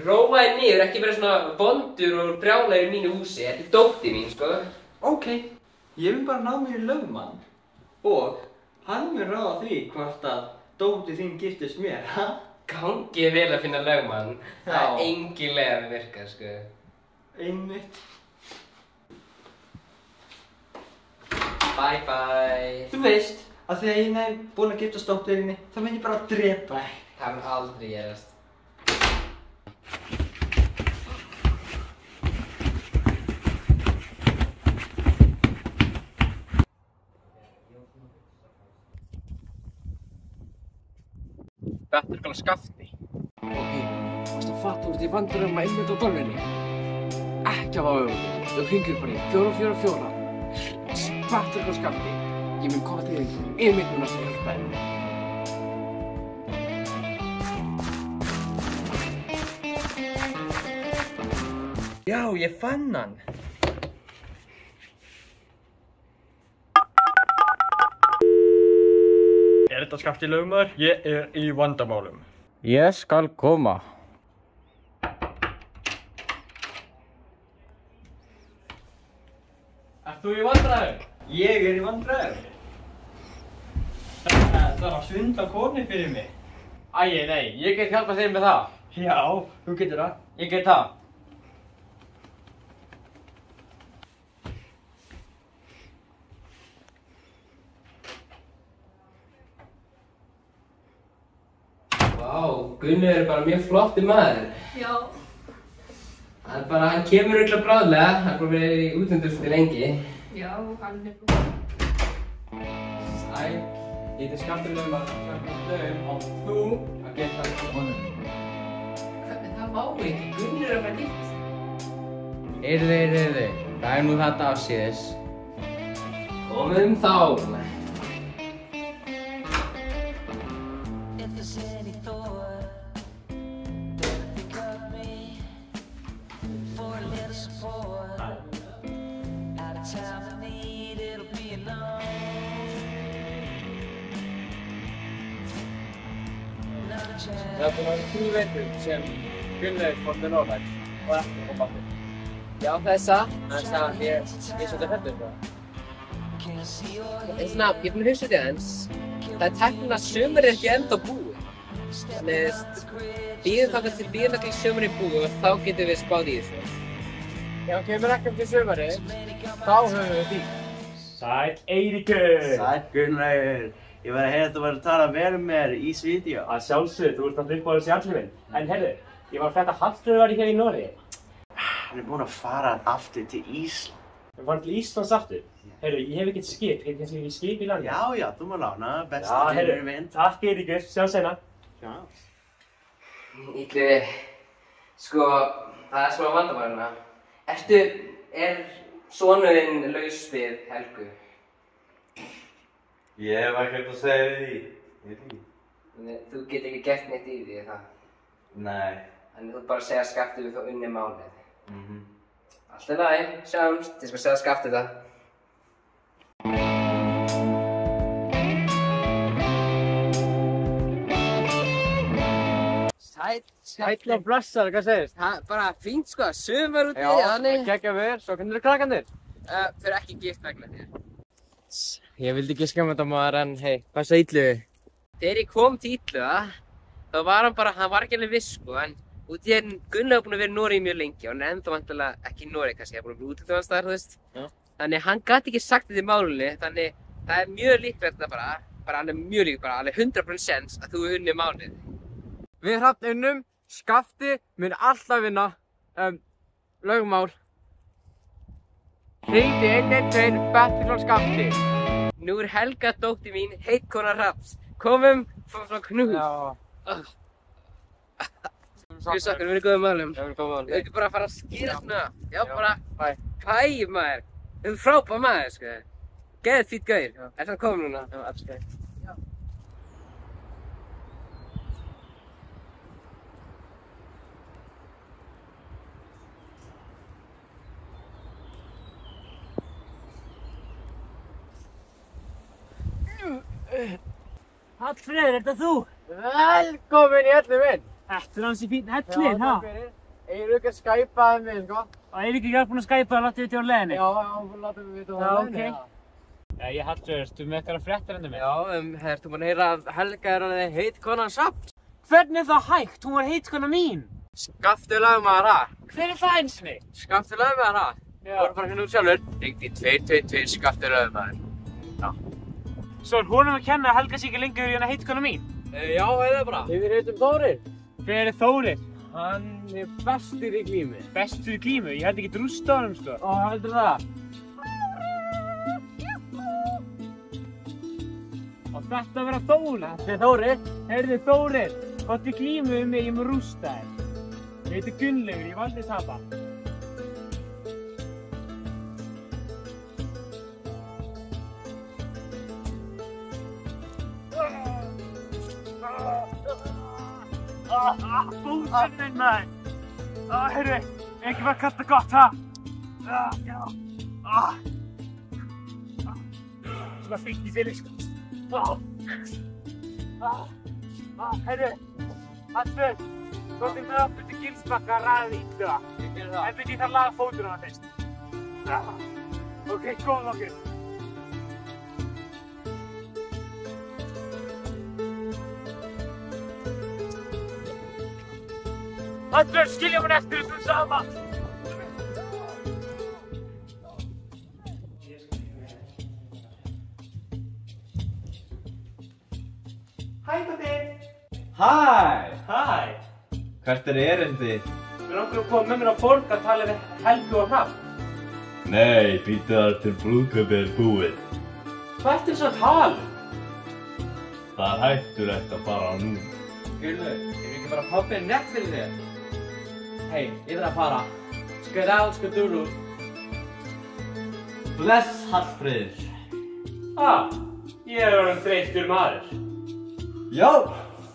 Róaði niður, ekki vera svona vondur og brjálaður í mínu húsi. Þetta er dóttir mín, sko.
Ok, ég vil bara ná mér í lögmann og hann mun ráða því hvort að dóttir þín giftist mér, ha?
Gangi vel að finna lögmann. Það er engin leið að virka, sko.
Einmitt.
Bye bye.
Þú veist að þegar ég er búinn að giftast dótturinni, þá mun ég bara drepa þig.
Það mun aldrei gerast.
Betur kalla Skafti. Ok, varstu að fatta úr því vandræðum að einmitt á tölvunni? Ekki hafa auðvitað. Þú hringir bara í 444. Betur kalla Skafti. Ég mun koma til þig einmitt núna til hjálpa þér.
Já, ég fann hann. Er þetta Skafti lögmaður? Ég er í vandamálum.
Ég skal koma.
Ert þú í vandræðum? Ég er í vandræðum. Það er að svindla konu fyrir mig.
Æi, nei, ég get hjálpað þér með það.
Já, þú getur það.
Ég get það.
Vá, Gunnar er bara mjög flottur maður.
Já.
Hann kemur örugglega bráðlega, hann er bara verið í útlöndum svolítið lengi.
Já, hann er búinn.
Sæl, ég heiti Skafti lögmaður og þú að geta það honum.
Það má ekki, Gunnar er að fara að giftast.
Heyrðu, það er nú þetta afsíðis.
Komum þá.
Það er búin að vera 3 vetur sem Gunnar fór til Noregs og ekki kom aftur.
Já, það er satt.
Þannig að ég er svolítið hræddur fyrir það.
Ég er búinn að hugsa þetta aðeins. Það er teknilega að sumarið er ekki ennþá búið. Þannig bíðum þangað til sumarið er búið og þá getum við spáð í þessu.
Ef hann kemur ekki eftir sumarið, þá höfum við því.
Sæll Eiríkur!
Sæll Gunnlaugur! Ég var að heyra að þú var að tala vel með mér í Svíþjóð.
Að sjálfsögðu, þú ert alltaf uppáhalds í allir minn. En heyrðu, ég var að frétta að Hallfreður var hér í Noregi.
Hann er búinn að fara aftur til Ísland.
Hann var til Íslands aftur? Heyrðu, ég hef ekkert skip, kannski ekki skip í landi?
Já, þú má lána, besta vinur minn.
Takk Eiríkur, sjáum seinna.
Já.
Illuvi, sko, það er smá vandamálina. Er sonurinn laus við Helgu?
Ég hef ekkert að segja við því.
Þú getur ekki gert neitt í því, það?
Nei.
Þannig þú bara segja Skafti við þá unnið málið. Allt í lagi, sjáumst, ég skal segja Skafti það.
Sæll og blessaður, hvað segist?
Bara fínt sko, sumar úti,
þannig. Já, geggja við, svo hvernig eru krakkarnir?
Fyrir ekki gift vegna þér.
Ég vildi ekki skemma þetta maður en hei, hvað sagði Illuvi?
Þegar ég kom til Illuga, þá var hann var ekki alveg viss sko, en út í Gunnar var búinn að vera í Noregi mjög lengi og hann er ennþá vantilega ekki í Noregi kannski, hann er búinn að vera útlöndum annars staðar, þú veist.
Já.
Þannig hann gat ekki sagt þetta í málunni, þannig það er mjög líklegt að alveg 100% séns að þú unnið málið.
Við Hrafn unnum, Skafti mun alltaf vinna, lögmál. Hringdu 112, betur frá Skafti.
Nú Helga dóttir mín heitkona Hrafns. Komum frá knús. Já. Við sakkum, við erum góðum málum. Já, við erum góðum málum. Við erum bara að fara að skýra svona. Já, bara. Bæ, maður. Þú erum frábær maður, sko. Geðið fýtt gaur. Er það komið núna? Já, absolutt. Já.
Hallfreður, er þetta þú?
Velkomin í hellinn minn.
Þetta ansi fín hellir, ha?
Já, takk fyrir. Eiríkur skæpaði mig, sko.
Og Eiríkur er búinn að skæpa og láta við vita á leiðinni?
Já, hann búinn að láta við vita á leiðinni.
Já, ok. Ég Hallfreður, ertu með eitthvað fréttir hendur mig?
Já, ertu búinn að heyra að Helga er orðin heitkonan Hrafns?
Hvernig er það hægt? Hún var heitkona mín.
Skafti lögmaður það.
Hver er það eins og mig?
Skafti lögmaður það.
Já.
Þú voru bara hérna út sjálfur. Ringdi 222 Skafti lögmaður. Já.
Svo er honum að kenna að Helga sé ekki lengur í hana heitkona mín?
Já, heiða bara. Við heitum Þórir.
Hver er Þórir?
Hann er bestur í glímu.
Bestur í glímu? Ég held ekki drústa á honum, sko.
Ó, heldur það?
Og þetta vera Þórir?
Þetta er Þórir.
Heyrðu Þórir, hvað glímu um mig, ég mun rústa þér. Ég heiti Gunnlaugur, ég valdi tapa. Búsinn minn, maður. Heyrðu, ekki bara kalla gott, ha? Já. Svona fínt í fyrir, sko. Heyrðu, Hallfreður, komdu með okkur til Gilsbakka að ræða ílluga. Ég gerði það. En byrju, ég þarf að laga fótur á það fyrst. Ok, komum okkur. Hallfreður, skilja mér eftir þessu sama! Hæ, Tóti!
Hæ! Hvert er erindið?
Við langar að koma með mér á borg að tala við Helgu og Hrafn.
Nei, býttu þar til brúðkaupið er búið.
Hvað ertu þess að tala?
Það er hættulegt að fara á nú.
Gullu, er ekki bara pappinn rétt fyrir þér? Hei, ég þarf að fara. Skedál, skedúrú.
Bless, Hallfreður.
Ég er orðinn þreyttur maður.
Já,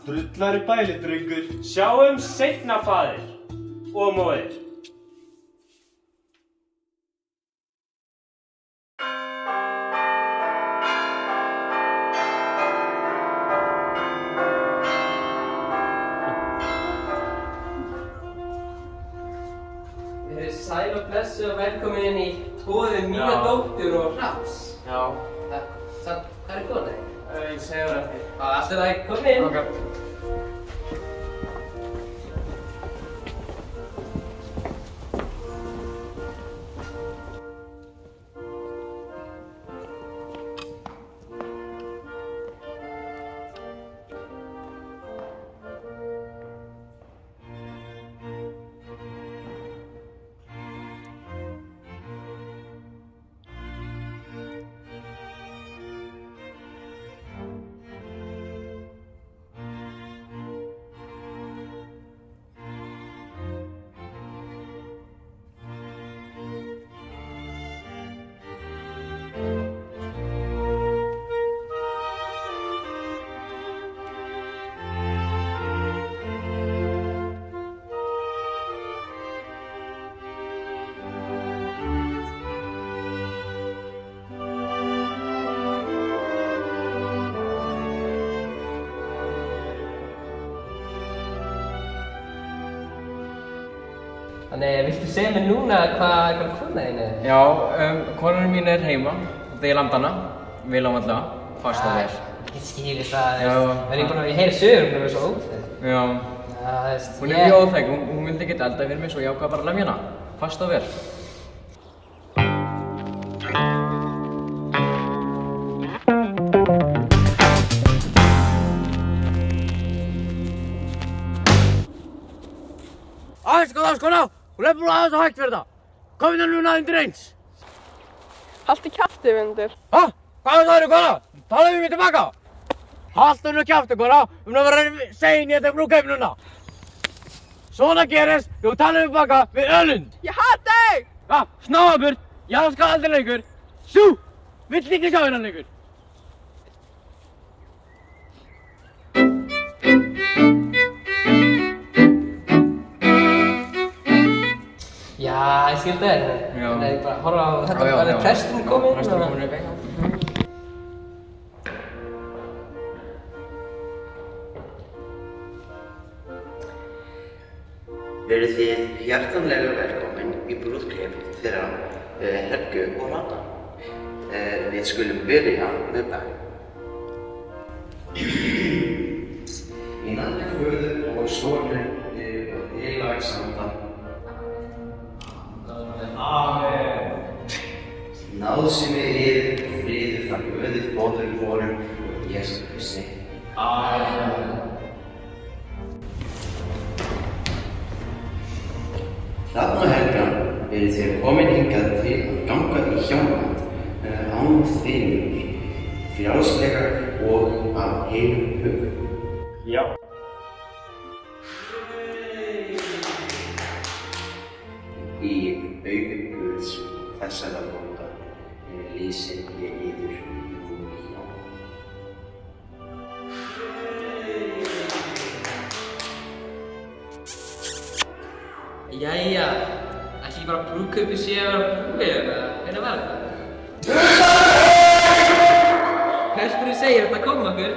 drullar í bæli, drengur.
Sjáum seinna, faðir og móðir.
Sæl og blessu og velkomin inn í boðið mína dóttur og Hrafns.
Já.
Hvað er konið?
Ég segi það eftir.
Allt er það, kom inn.
Ok.
Þannig, viltu segja mér núna hvað kona þín er?
Já, konan mín er heima, það er landana, vel ávallega, fast og vel.
Ég skil það, ég heyri sögur, hún er svo óþæg.
Já, hún er mjög óþæg, hún vildi ekkert elda fyrir mig, svo ég ákvað bara að lemja hana, fast og vel. Aðeins, sko ná! Hún er búin aðeins að hægt fyrir það! Komið það núna undir eins!
Haltu kjafti, vindur.
Hvað Hvað sagðirðu, kona? Talaðu við mig tilbaka! Haltu nú kjaftu, kona, að vera sein í þetta brúðkaup núna! Svona gerist, þú talaðu tilbaka við Ölund!
Ég hata þig!
Ja, snáða burt! Ég skal aldrei lengur! Sú! Vill ekki sjá hérna lengur!
Já, ég skildi þér. Þannig að ég bara horfa á þetta. Var það presturinn kominn?
Presturinn kominn upp,
Verið þið hjartanlega velkomin í brúðkaup þeirra Helgu og Rana. Við skulum byrja með dag. Í nafni Föður og Sonar og heilags anda. Amen. Náðsemi yður og friður frá Guði Föður vorum og Jesú Kristi. Amen. Rafn og Helga eru þér komin hingað til að ganga í hjónaband án þvingunar, frjálslega og af heilum hug.
Já.
Í augum Guðs þessara bóta lýsi ég yður nú hjá.
Jæja, ætli ég bara brúðkaupið sé að vera búið eða hvernig var þetta? Presturinn segir þetta kom okkur.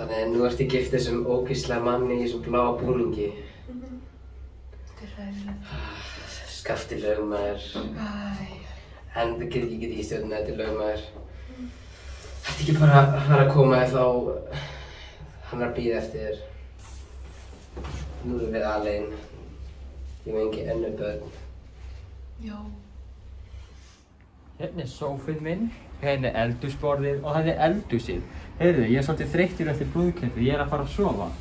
Þannig að nú ertu gift þessum ógeðslega manni í þessum bláa búningi.
Þetta er hræðilegt.
Skafti lögmaður. En það get ekki stjórna þetta lögmaður. Þetta ekki bara að fara að koma ef þá hann er að bíða eftir þér. Nú erum við alein. Ég með engi önnur börn.
Já.
Hérna er sófinn minn, hérna er eldhúsborðið og hérna er eldhúsið. Heyrðu, ég er svolítið þreyttur eftir brúðkaupið, ég er að fara að sofa.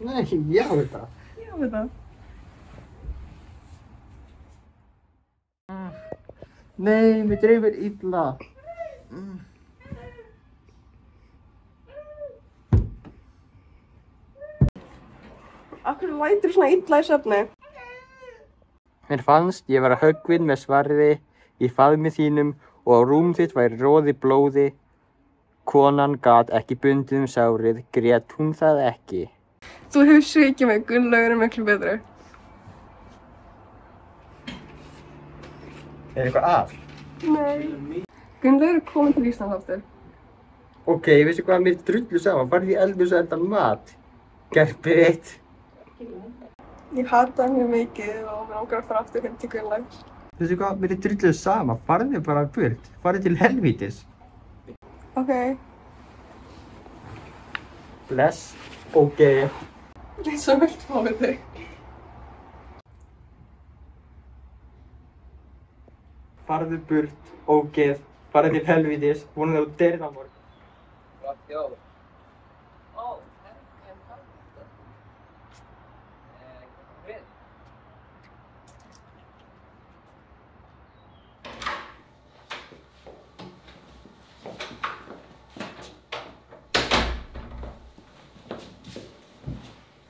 Nei, ég á þetta.
Ég á þetta.
Nei, mér dreifir illa.
Af hverju lætur svona illa í svefni?
Mér fannst ég vera höggvinn með sverði í faðmi þínum og á rúm þitt væri roði blóði. Konan gat ekki bundið sárið, grét hún það ekki.
Þú hefur svikið mig, Gunnlaugur er miklu betri.
Er eitthvað að?
Nei. Gunnlaugur er komin til Íslands aftur.
Ok, veistu hvað, mér drullu saman, farið í eldhús og elda mat. Gerpið eitt.
Ég hata hann mjög mikið og mér langar að fara aftur heim til Gunnlaugs.
Veistu hvað, mér drullu saman, farið bara burt, farið til helvítis.
Ok.
Bless, ok.
Eins og vilt fá við þig.
Farðu burt, ógeð, farið til helvítis, vonandi þú deyrð á morgun.
Flott jóð. Ó, Helga Falda. Við.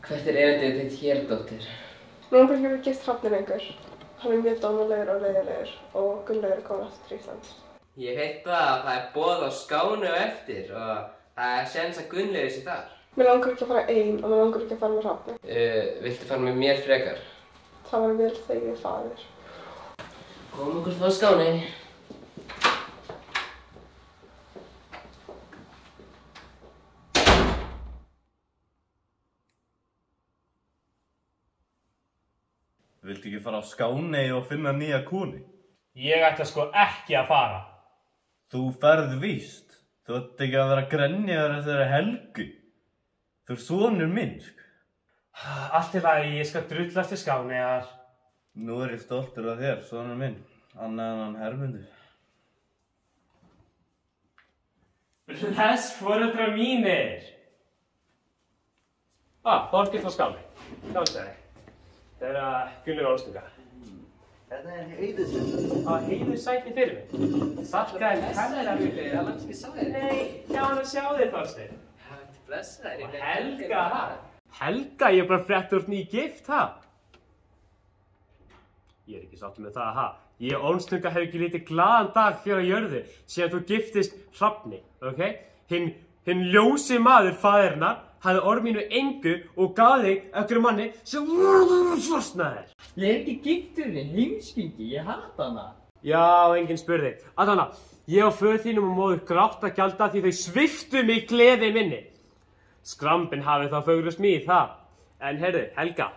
Hvert er erindið þitt hér, dóttir?
Nú langar ég að gift Hrafnir einhver. Hann er mjög dónalegur og leiðilegur og Gunnlaugur er komin aftur til Íslands.
Ég veit að það er boð á Skáni á eftir og það er séns að Gunnlaugur sé þar.
Mér langar ekki að fara ein og mér langar ekki að fara með Hrafni.
Viltu fara með mér frekar?
Það var vel þegið faðir.
Komum okkur þá á Skáni.
Viltu ekki fara á Skáney og finna nýja konu?
Ég ætla sko ekki að fara.
Þú ferð víst. Þú ætti ekki að vera grenjaður eftir þeirra Helgu. Þú sonur minn, sko.
Allt í lagi, ég skal drullast til Skáneyjar.
Nú ég stoltur af þér, sonur minn. Annað en hann Hermundur.
Bless foreldrar mínir. Þorkell frá Skáney. Skánstæði. Það Gunnlaugur Ólafstunga.
Þetta heiðursæti.
Heiðursæti fyrir mig. Þakka þér kærlega fyrir.
Það er langt ekki sá þér.
Nei, gaman að sjá þig, Þorsteinn.
Blessa þér.
Helga, Helga, ég er bara frétt úr nýgift, Ég er ekki sáttur með það, Ég og Ólafstunga hef ekki litið glaðan dag fyrir að jörðu síðan þú giftist Hrafni, ok? Hinn ljósi maður faðirinnar hafði orð mínu engu og gaf þig einhverjum manni sem forsnaðir.
Ég er ekki giftur þinn, heimskingi, ég hata hana.
Já, enginn spurði. Allavega, ég og föður þínum og móður grátt að gjalda því þau sviptu mig gleði minni. Skrambin hafi þá fögru smíð, En heyrðu, Helga,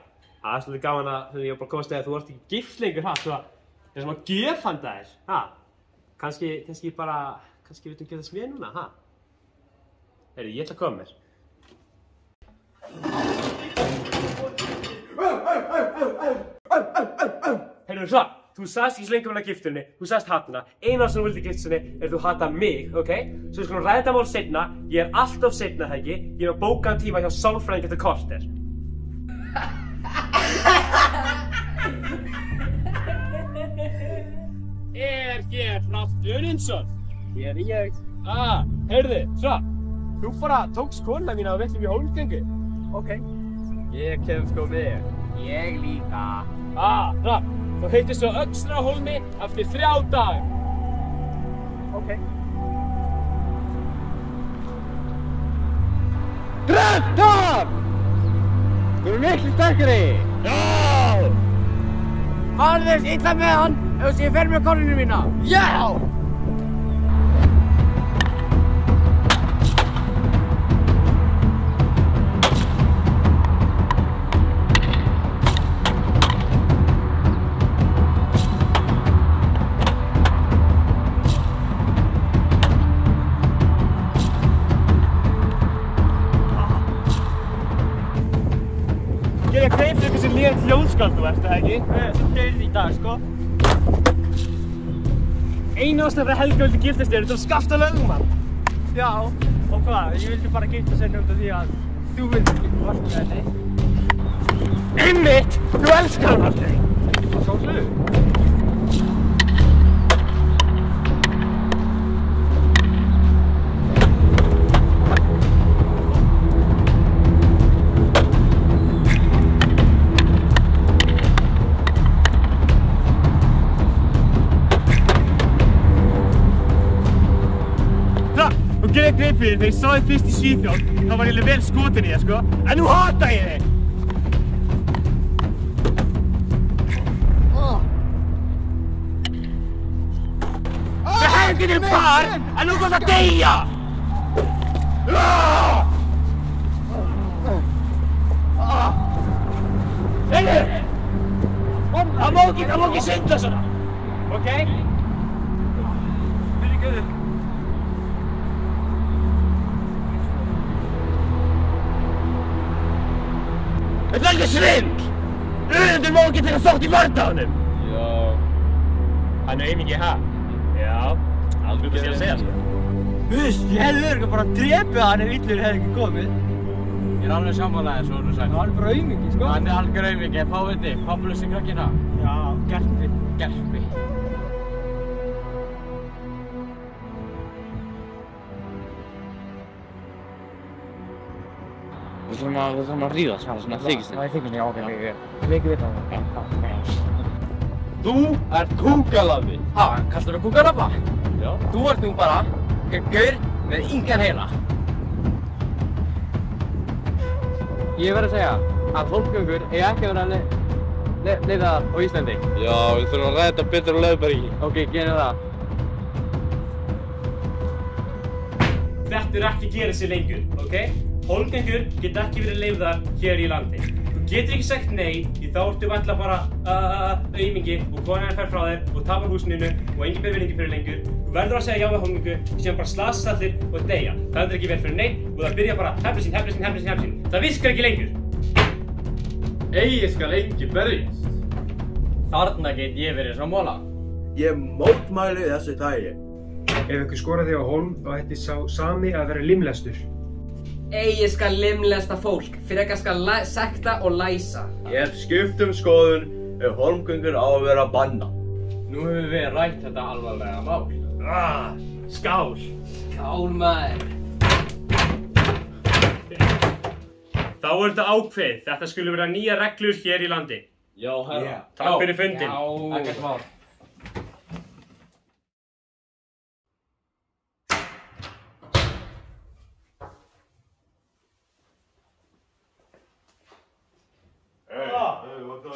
það er svolítið gaman að ég var bara komast að þú ert ekki gift lengur, svo að það er sem að gjöf handa þér, Kannski við getum það smið núna, Heyrðu, ég ætla að koma mér. Heyrðu, svo, þú sagðist ekki lengur hana giftunni, þú sagðist hata eina sem þú vildi giftunni er þú hata mig, ok? Svo við skulum ræða þetta mál seinna, ég er alltof seinna það ekki, ég er á bókaðan tíma hjá sálfræðing eftir korter. Er hér Hrafn Björnsson? Hér er ég. Heyrðu, svo, þú bara tókst konuna mína og veitum í hólmgöngu. Ok. Ég kem sko með. Ég líka. Hrafn, þú heitir svo Öxrahólmi eftir 3 daga. Ok. 13! Þú erum miklu sterkari. Já! Farðu þess illa með hann ef þú fer með konuna mína. Já! Ég greip þig hversu létt ljóðskáld þú ert, eða ekki? Þú deyrið í dag, sko. Einu ástæða fyrir að Helga vildi giftast þér til að skafta lögmann. Já, og hvað? Ég vildi bara giftast henni út af því að þú vildi ekki varst með henni. Einmitt! Þú elskar hann aldrei. Svo hlut. Ég greip fyrir þegar ég sá þig fyrst í Svíþjóð, þá var ég alveg vel skotin í þér, sko. En nú hata ég þig! Við hefum getið par, en nú kom það að deyja! Heyrðu! Það má ekki synda svona, ok? Fyrirgefðu. Þetta er alveg svindl! Unnendur má ekki taka þátt í varðdáðunum! Já... Hann er aumingi, Já, aldrei út að segja, sko. Ég hefði örugglega bara drepið hann ef illur hefði ekki komið. Ég er alveg sammálaðið, svona sætt. Hann er bara aumingi, sko. Hann er algjör aumingi, fáviti, fáblussi krakkina. Já, gerpi. Við þurfum að ríða svona þykist þig. Það er þykist, já, ok, mikið vita það. Þú ert kúkalabbi. Kallar þú kúkalabba? Já. Þú ert nú bara gaur með engan heila. Ég verð að segja að hólmgöngur eiga ekki að vera leyfðar á Íslandi. Já, við þurfum að ræða þetta betur á Laufbergi. Ok, gerum það. Þetta er ekki að gera sig lengur, ok? Hólmgöngur geta ekki verið leyfðar hér í landi. getur ekki sagt nei, því þá ertu væntanlega bara aumingi og konan fer frá þér og tapar húsinu og engin ber virðingu fyrir lengur. Þú verður að segja já við hómingu, síðan bara slasast allir og deyja. Það er ekki vel fyrir neinn og það byrja bara hefna sín. Það virkar ekki lengur.
Eigi skal engi berjast. Þarna get ég verið sammála.
Ég mótmæli þessu tagi.
Ef ykkur skorar þig á hólm, þá ætti sá sami að vera limlestur.
Eigi skal limlesta fólk, frekar skal sekta og læsa.
Ég skipt skoðun ef hólmgöngur á að vera banna.
Nú höfum við rætt þetta alvarlega mál.
Skál!
Skál maður!
Þá er þetta ákveðið. Þetta skulu vera nýjar reglur hér í landi.
Já, herra.
Takk fyrir fundinn.
Já,
ekkert mál.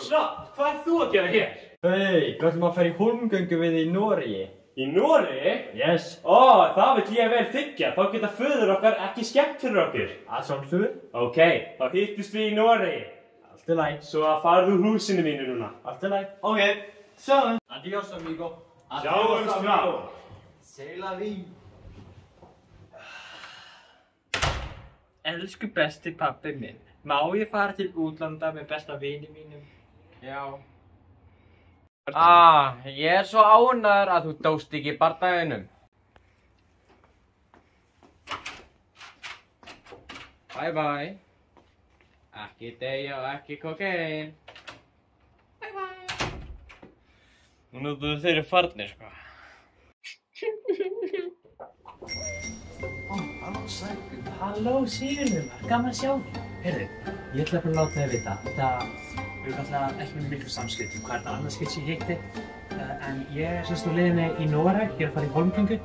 Slapp, hvað þú að gera hér?
Hei, hvað ætlum að fara í hólmgöngu við í Noregi?
Í Noregi?
Yes.
Það vill ég vel þykja. Þá geta föður okkar ekki skemmt fyrir okkur.
Að sjálfsögðu.
Ok, þá hittust við í Noregi.
Allt í lagi.
Svo að farðu úr húsinu mínu núna.
Allt í lagi. Ok, sjáum. Adiós, amigo.
Sjáumst frá.
C'est la vie.
Elsku besti pabbi minn. Má ég fara til útlanda með besta vini mínum?
Já. Ég svo ánægður að þú dóst ekki í bardaganum. Bye bye. Ekki deyja og ekki kokain. Bye bye. Nú þeir eru farnir, sko.
Halló, Sigurður, gaman að sjá þig. Heyrðu, ég ætla bara að láta þig vita. Þetta eru náttúrulega ekki með miklu samskiptum hvað er þetta annað skipt sem ég hitti. En ég er semst á leiðinni í Noreg, ég er að fara í hólmgöngu.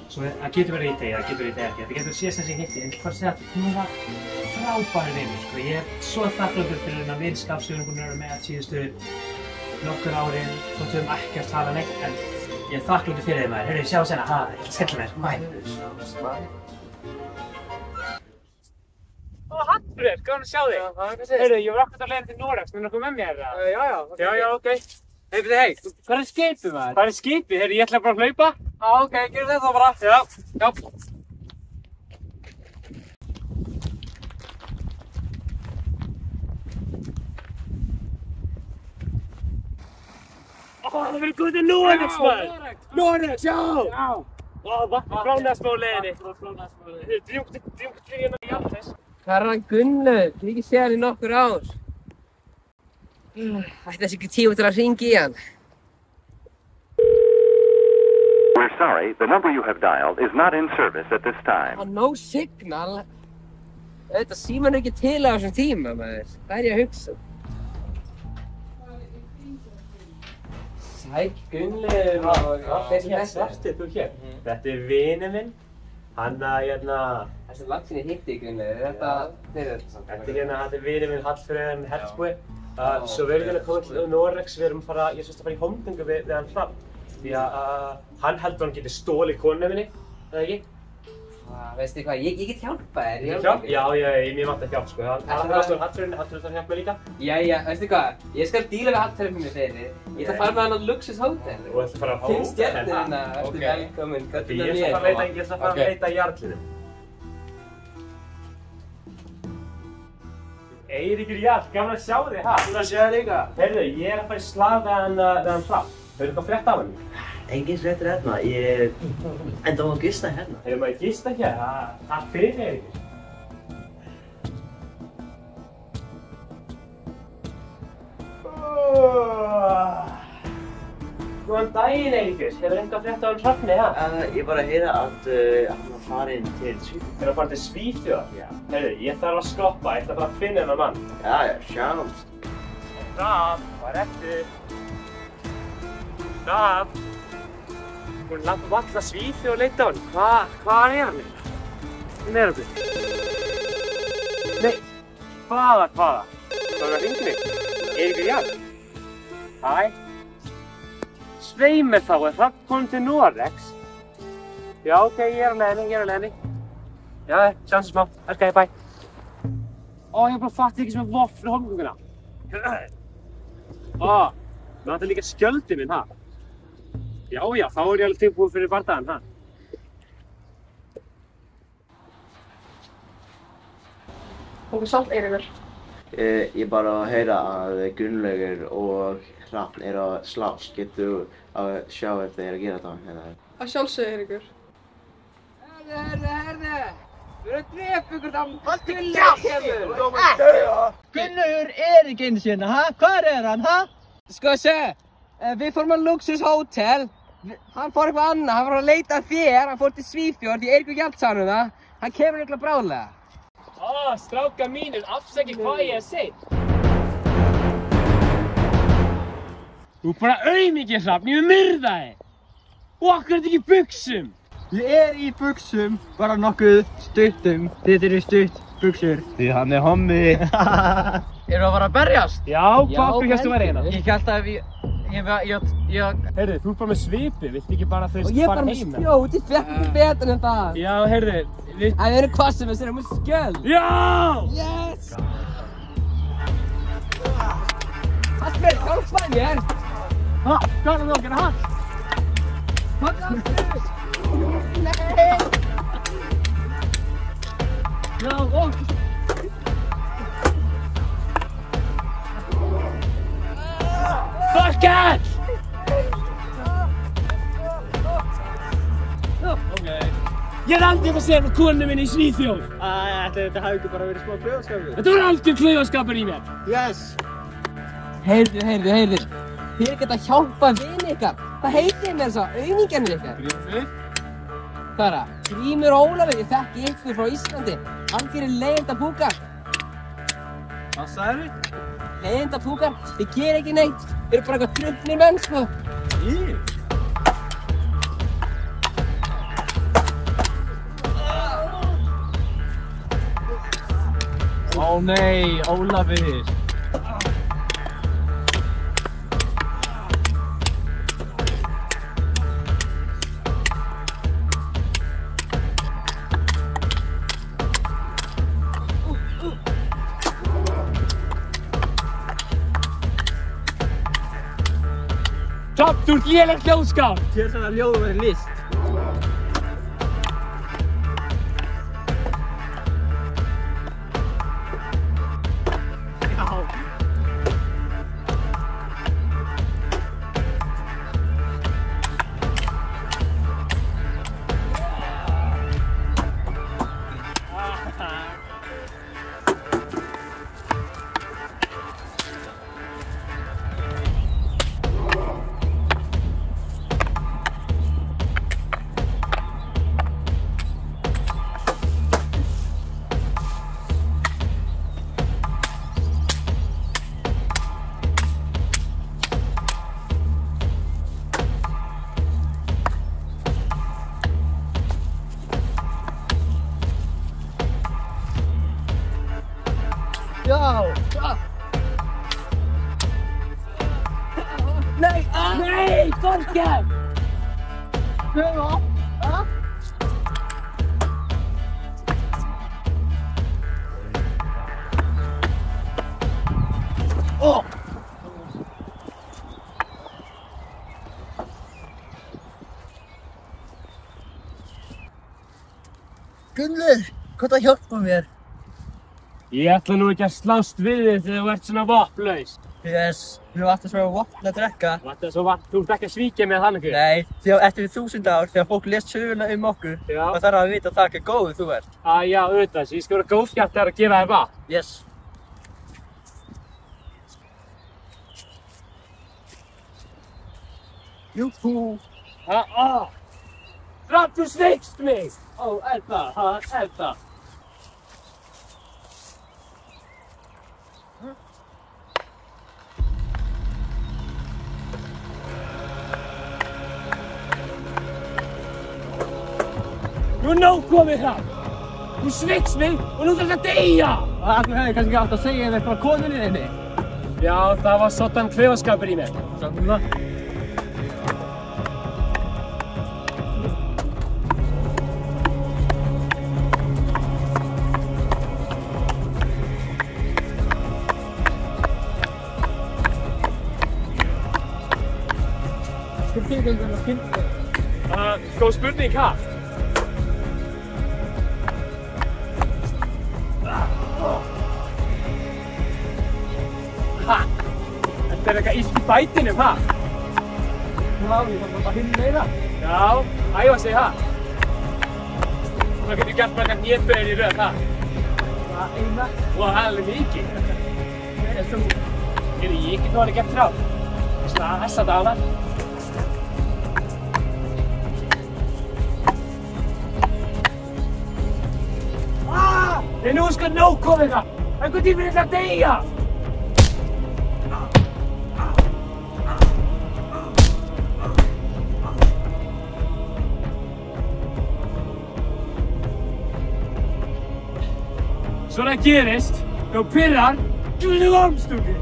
Svo það getur verið í degi, það getur verið í degi ekki. Þetta getur síðast þess að ég hitti, en ég var að segja að hún var frábæri vinur, sko. Ég er svo þakkláttur fyrir þennan vinskap sem við erum búin að vera með síðustu nokkur árin, þótt við höfum ekkert talað neitt, en ég er þakkláttur fyrir þig maður. Heyrðu, sjá senna, ég ætla að skella mér. Bye. Hallfríður, gaman að sjá þig. Heyrðu, ég var akkurat á leiðinni til Noregs, mun nokkuð með mér eða? Já, ok. Hei, hvað er skipið maður? Hvað er skipið? Heyrðu, ég ætla bara að hlaupa. Ok, gerðu þetta bara. Já. Það verður góð til Noregs maður! Noregs, já! Vatni fránaðast á leiðinni. Drífum til hérna í Altes.
Hvað er hann Gunnlaugur? Ég hef ekki séð hann í nokkur ár. Ætti þessi ekki tíma til að hringja í hann.
We're sorry, the number you have dialed is not in service at this time.
No signal? Þetta síman er ekki til á þessum tíma, maður. Hvað er ég að hugsa? Sæll Gunnlaugur og þessi
Svartið, þú hér. Þetta er vinur minn. Hann að
Þessi langt sinni hitti Gunnlaugur, þetta
er vinur minn Hallfríður Hertzbúi. Svo við erum að koma til Noregs, ég er að fara í hólmgöngu við hann Hrafn. Því að hann heldur hann geti stólið konunni minni, eða ekki?
Veistu hvað, ég get hjálpað þér.
Já, mér vantar ekki hjálp sko. Hann er aðstofan Hallfríður þarf að hjálpa mér líka.
Jæja, veistu hvað, ég skal díla við Hallfríður minni fyrir. Ég ætla að fara með hann á Luxus Hotel.
Þú ætla að fara á hótel?
5 stjörnur hérna, ertu velkominn,
Ég ætla að fara að leita í jarlinum. Eiríkur Jarl, gaman að sjá þig, ha?
Gaman að sjá þig líka.
Heyrðu, ég er að fara í slag við hann Hrafn. Hefur eitthvað frétt af hann?
Engin fréttir hérna, ég enda á að gista hérna.
Hefur maður gista hér? Takk fyrir þig, Eiríkur. Góðan daginn, Eiríkur. Hefur eitthvað frétt af hann Hrafni, ha?
Ég bara að heyra að hann var farinn til Svíþjóðar.
Hefur hann farið til Svíþjóðar? Já. Heyrðu, ég þarf að skoppa, ég ætla bara að finna hennar mann.
Já, sjáumst.
Hrafn, hvað er eftir? Hrafn! Hún lappa alla Svíþjóð og leita á hann. Hvað er hann? Hún er uppi. Nei, hvaða? Það er að hringja mig. Eiríkur Jarl. Hæ? Svei mér þá, er Hrafn kominn til Noregs? Já, ok, ég er á leiðinni. Já, sjáumst smá. Elska þig, bye. ég bara fatt ekki sem er vopn á hálfgönguna. Það er líka skjöldi minn, ha? Já, þá er ég alveg tilbúin fyrir bardagann, ha?
Og samt Eiríkur.
Ég bara að heyra að Gunnlaugur og Hrafn eru að slást. Getur að sjá ef þeir eru að gera þetta?
Að sjálfsögðu Eiríkur.
Herðu! Við erum að drepa ykkur þá Gunnlaugur kemur!
Gunnlaugur er ekki einu sinna, ha? Hvar er hann, ha?
Sko við fórum að Luxus Hotel. Hann fór eitthvað annað, hann var að leita að þér, hann fór til Svíþjóð því Eiríkur hjálpt hann það. Hann kemur örugglega bráðlega.
Strákar mínir, afsakið hvað ég segi. Þú bara auðmikið Hrafn, ég vil myrða þig. Og akkur er þetta ekki í buxum?
Ég í buxum, bara nokkuð stuttum. Þið eru stutt buxur.
Því hann er hommi.
Eru að fara að berjast?
Já, hvað hélstu að vera hérna?
Ég held að
Heyrðu, þú bara með svipi, viltu ekki bara fara heim?
Og ég bara með spjót, ég fekk ekki betur en það.
Já, heyrðu,
við erum hvað sem við erum með skjöld.
Já!
Yes! Hallberg, hjálpa mér!
Hvað er það okkar, ha?
Nei!
Já,
Fuck it! Ég er aldrei að segja konu minni í Svíþjóð.
Ætli þetta hafi ekki bara verið smá klaufaskapur?
Þetta var algjör klaufaskapur í mér.
Yes!
Heyrðu. Þið geta að hjálpa vini ykkar. Hvað heitir mér þess að auðningarnir ykkar?
Grímur.
Hvað er það? Grímur Ólafur, ég þekki ykkur frá Íslandi. Hann gerir leiðindapúkar.
Hvað sagðirðu?
Leiðindapúkar, þið gerir ekki neitt. Þið eru bara eitthvað drukknir menn, sko.
Ó nei, Ólafur.
Hrafn, þú ert lélegt ljóðskáld.
Til þess að ljóðu verið list.
Nei, Þorgeir!
Gunnlaugur, hvað það hjálpa mér?
Ég ætla nú ekki að slást við þig þegar þú ert svona vopnlaus.
Yes, við varum alltaf svona vopn að drekka.
Þú ert ekki að svíkja með þannig.
Nei, því að eftir 1000 ár, þegar fólk lest söguna okkur, þá þarf að vita það ekki góðu þú ert.
Já, auðvitað, ég skal vera góðskjartar að gefa þér vatn.
Yes. Júhú.
Hrafn, þú sveikst mig! Er það? Nú er nóg komið Hrafn! Þú sveikst mig og nú þarf það að deyja!
Þú hefði kannski átt að segja þér frá konunni þinni.
Já, það var soddan klaufaskapur í mér.
Samma.
Góð spurning, ha? Ha? Þetta eitthvað illt í fætinum, ha? Já, ég þarf bara að finna meira. Já, æfa sig, ha? Þá getur gert bara eitthvað hnéböðin í röð, ha? Það eina. Og það er alveg mikið. Ég get nú alveg gert frá. Svona þessa dagana. Nú skal nóg komið það! Einhvern tímann ætla að deyja! Svona gerist, þá pirrar Júlíu Armstrongi.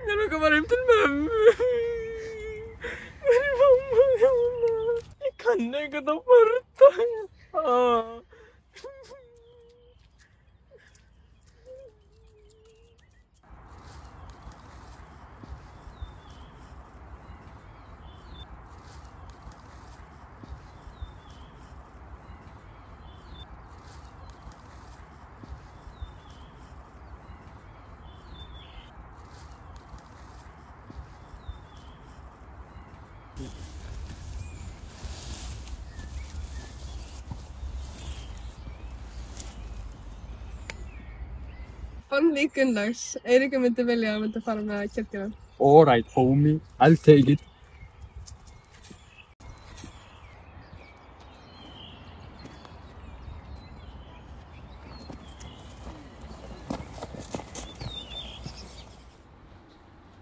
Ég langar bara heim til mömmu. Hvar er mamma hjóna? Ég kann ekkert á barða.
Family Gunnars. Eiríkur myndi vilja að myndi fara með kirkjuna.
Alright, homie. I'll take it.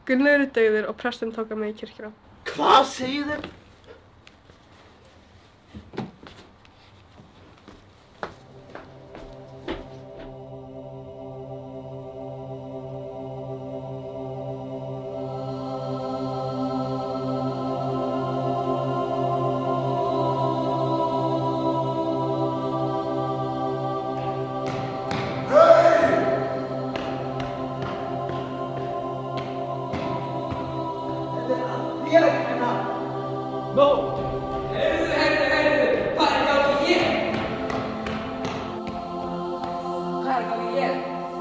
Gunnar eru dauður og presturinn tók hann með í kirkjuna.
Hvað segir þið?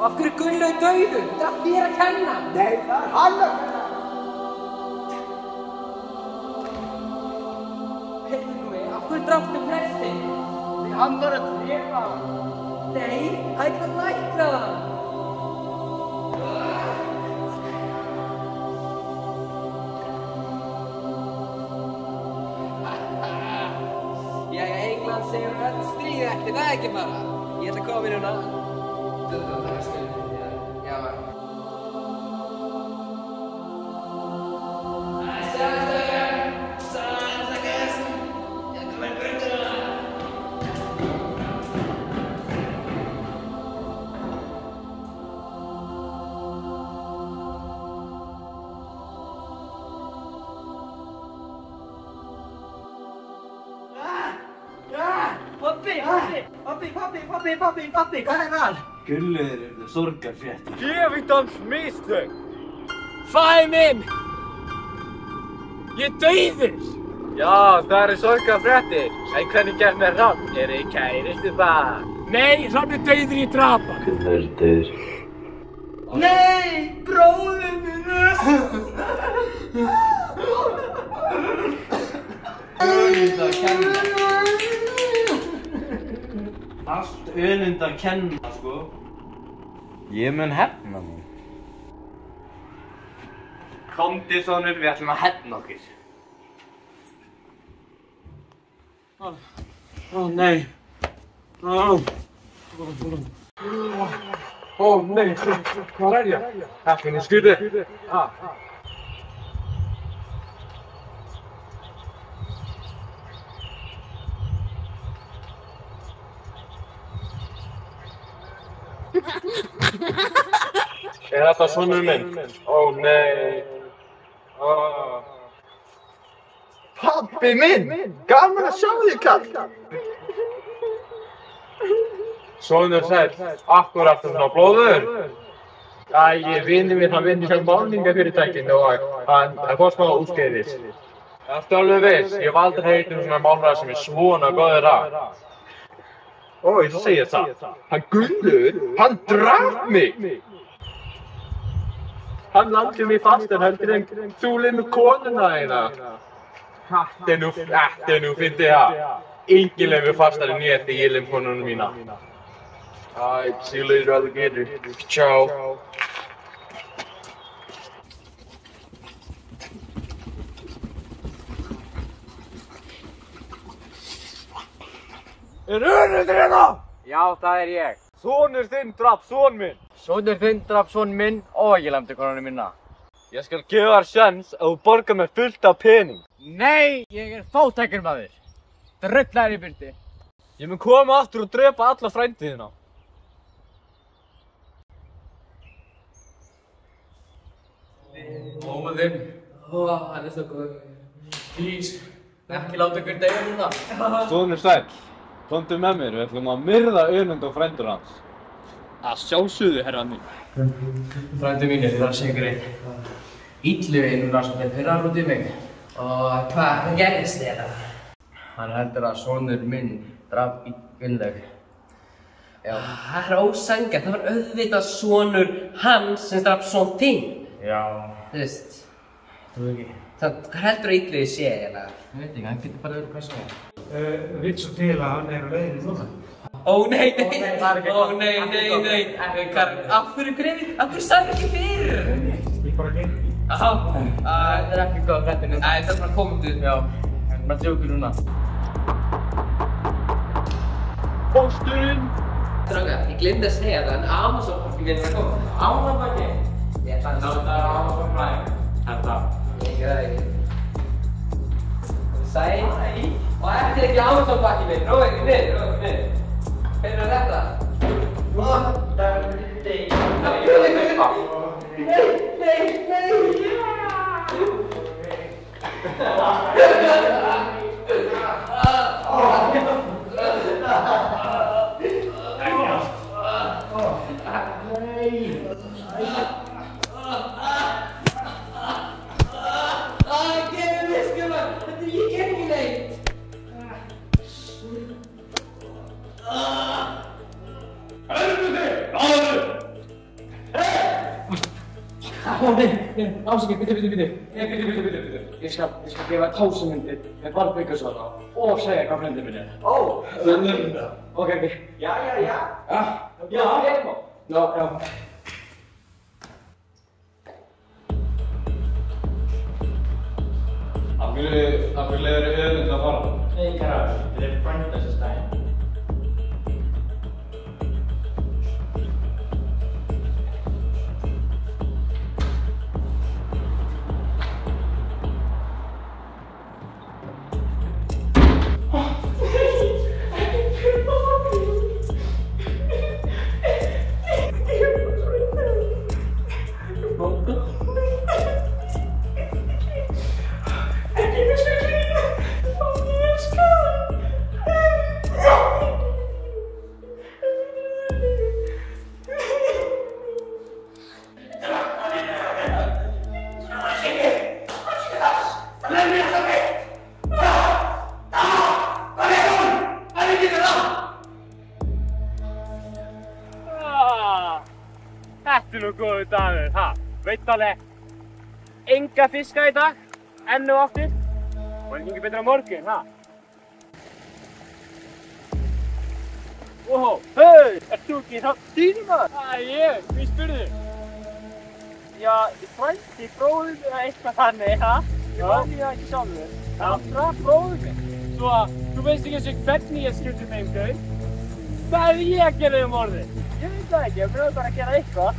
Af hverju Gunnar er dauður? Það er þér að kenna! Nei, það er hann að kenna! Heyrðu mig, af hverju drafstu prestinn? Því hann var að drepa hann. Nei, það er ekki að lækna það! Jæja, England segir öll stríð eftir það ekki bara. Ég ætla að koma mér hérna.
Pabbi, hvað er það? Gullur eru sorgarfréttir.
Djöfitans mistök! Faðir minn! Ég er dauður! Já, það eru sorgarfréttir. En hvernig gekk með Hrafn? Er þið kæristu það? Nei, Hrafn er dauður í drapa.
Gullur er dauður.
Nei, bróðir minn!
Önund að kenna. Allt önund að kenna, sko. Ég mun hefna mín. Komdu sonur, við ætlum að hefna okkur.
Ó, nei. Ó, nei. Hvað er ég? Heppin í skuti. þetta sonur minn? Ó nei. Pabbi minn! Gaman að sjá þig, kall! Sonur sæll, akkur aftur svona blóður? Vinur minn, hann vinnur hjá málningafyrirtækinu og hann kom smá úrskeiðis. Ertu alveg viss? Ég hef aldrei heyrt svona málnara sem svona góður að. Ó, ég segi það. Hann Gunnur, hann draf mig! Hann landi mig fastar heldur en þú lemur konuna þína. Þetta er nú fyndið það. Enginn lemur fastar en ég þegar ég lem konuna mína. See you later, alligator. Ciao.
Önundur hérna?
Já, það er ég.
Sonur þinn drap son minn.
Sonur þinn drap son minn og ég lemdi konuna mína. Ég skal gefa þér sjans að þú borgar mér fullt af pening. Nei, ég er fátækur maður. Drullar í byrti.
Ég mun koma aftur og drepa alla frændiðina.
Móðinn, hann svo góður. Please, ekki láta ykkur deyja núna.
Sonur sæll, komdu með mér, við ætlum að myrða Önund og frændur hans. Að sjálfsögðu, herra minn.
Frændur mínir, ég þarf að segja ykkur eitt. Illugi núna sem þeir pirrar út í mig. Og hvað gerðist þetta? Hann heldur að sonur minn draf Gunnlaug. Já. Það er ósanngjarnt, það var auðvitað sonur hans sem draf son þinn. Já. Þú veist, þú ekki. Hvað heldur að Illugi sé eiginlega? Ég veit ekki, hann getur bara öðru hvað segja.
Vill svo til að hann er á leiðinni núna.
Ó nei. Karl, af hverju sagði ekki fyrr?
Ég bara gleymdi því.
Það er ekki góð fréttir. Það er bara komið út, já. Bara djókur núna.
Pósturinn!
Strákar, ég glemdi að segja það, en Amazon-pakki minn er að koma. Amazon-pakki? Ég ætla að ná það á Amazon-pakki. Þetta. Ég gera það ekki. Sæl. Og þetta er ekki Amazon-pakki minn. Róið ekki niður. Hvernig er þetta? Ásakið, bíddu. Ég skal gefa tásamyndir með Barbyggjusvara og segja hvað frændi minn er. Ó! Ok. Já. Já.
Af hverju leiðir Önund að fara?
Nei, Karl, þetta er frændagsins daginn.
Þetta er nú góður dagur, ha? Veit alveg, enga fiska í dag, enn og aftur, og ekki betra á morgun, ha? Óhó, hei, ert þú ekki þátt tíðum maður? Ég, við spurðum. Já, frændi bróður mig eða eitthvað þannig, ha? Ég man því það ekki sjálfur. Það var bróður mig. Svo að, þú veist ekki eins og hvernig ég skildi mig gaur. Hvað hefði ég að gera morðið? Ég veit það ekki, ég pröfði bara að gera eitthvað.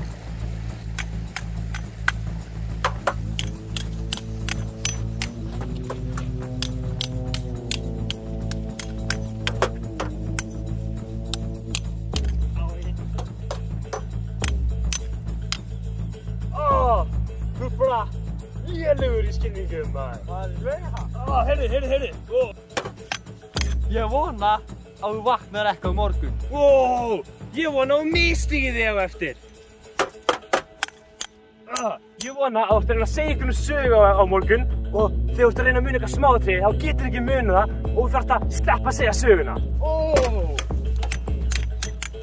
miskilningum, maður. Heyrðu.
Ég vona að þú vaknar eitthvað morgun.
Wow, ég vona að þú misstígir þig á eftir. Ég vona að þú ert að reyna að segja ykkur sögu á morgun og þegar þú ert að reyna að muna eitthvað smáatriði þá getur ekki munað það og þú þarft að sleppa að segja söguna.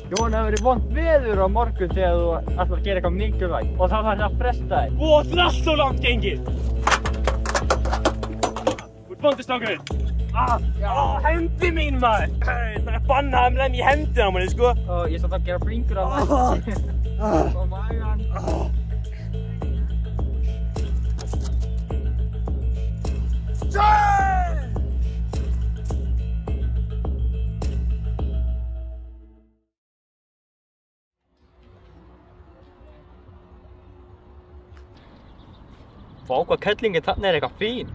Ég vona að það verið vont veður á morgun þegar þú ætlar að gera eitthvað mikilvægt og þá þarf að fresta þig.
Það er allt svo langt gengið. Þú ert bóndistrákurinn. Hendi mín, maður. Það er bannað að lemja í hendina á manni, sko.
Ég ætla að gera bringur á það. Og magan. Vá, hvað kellingin þarna eitthvað fín.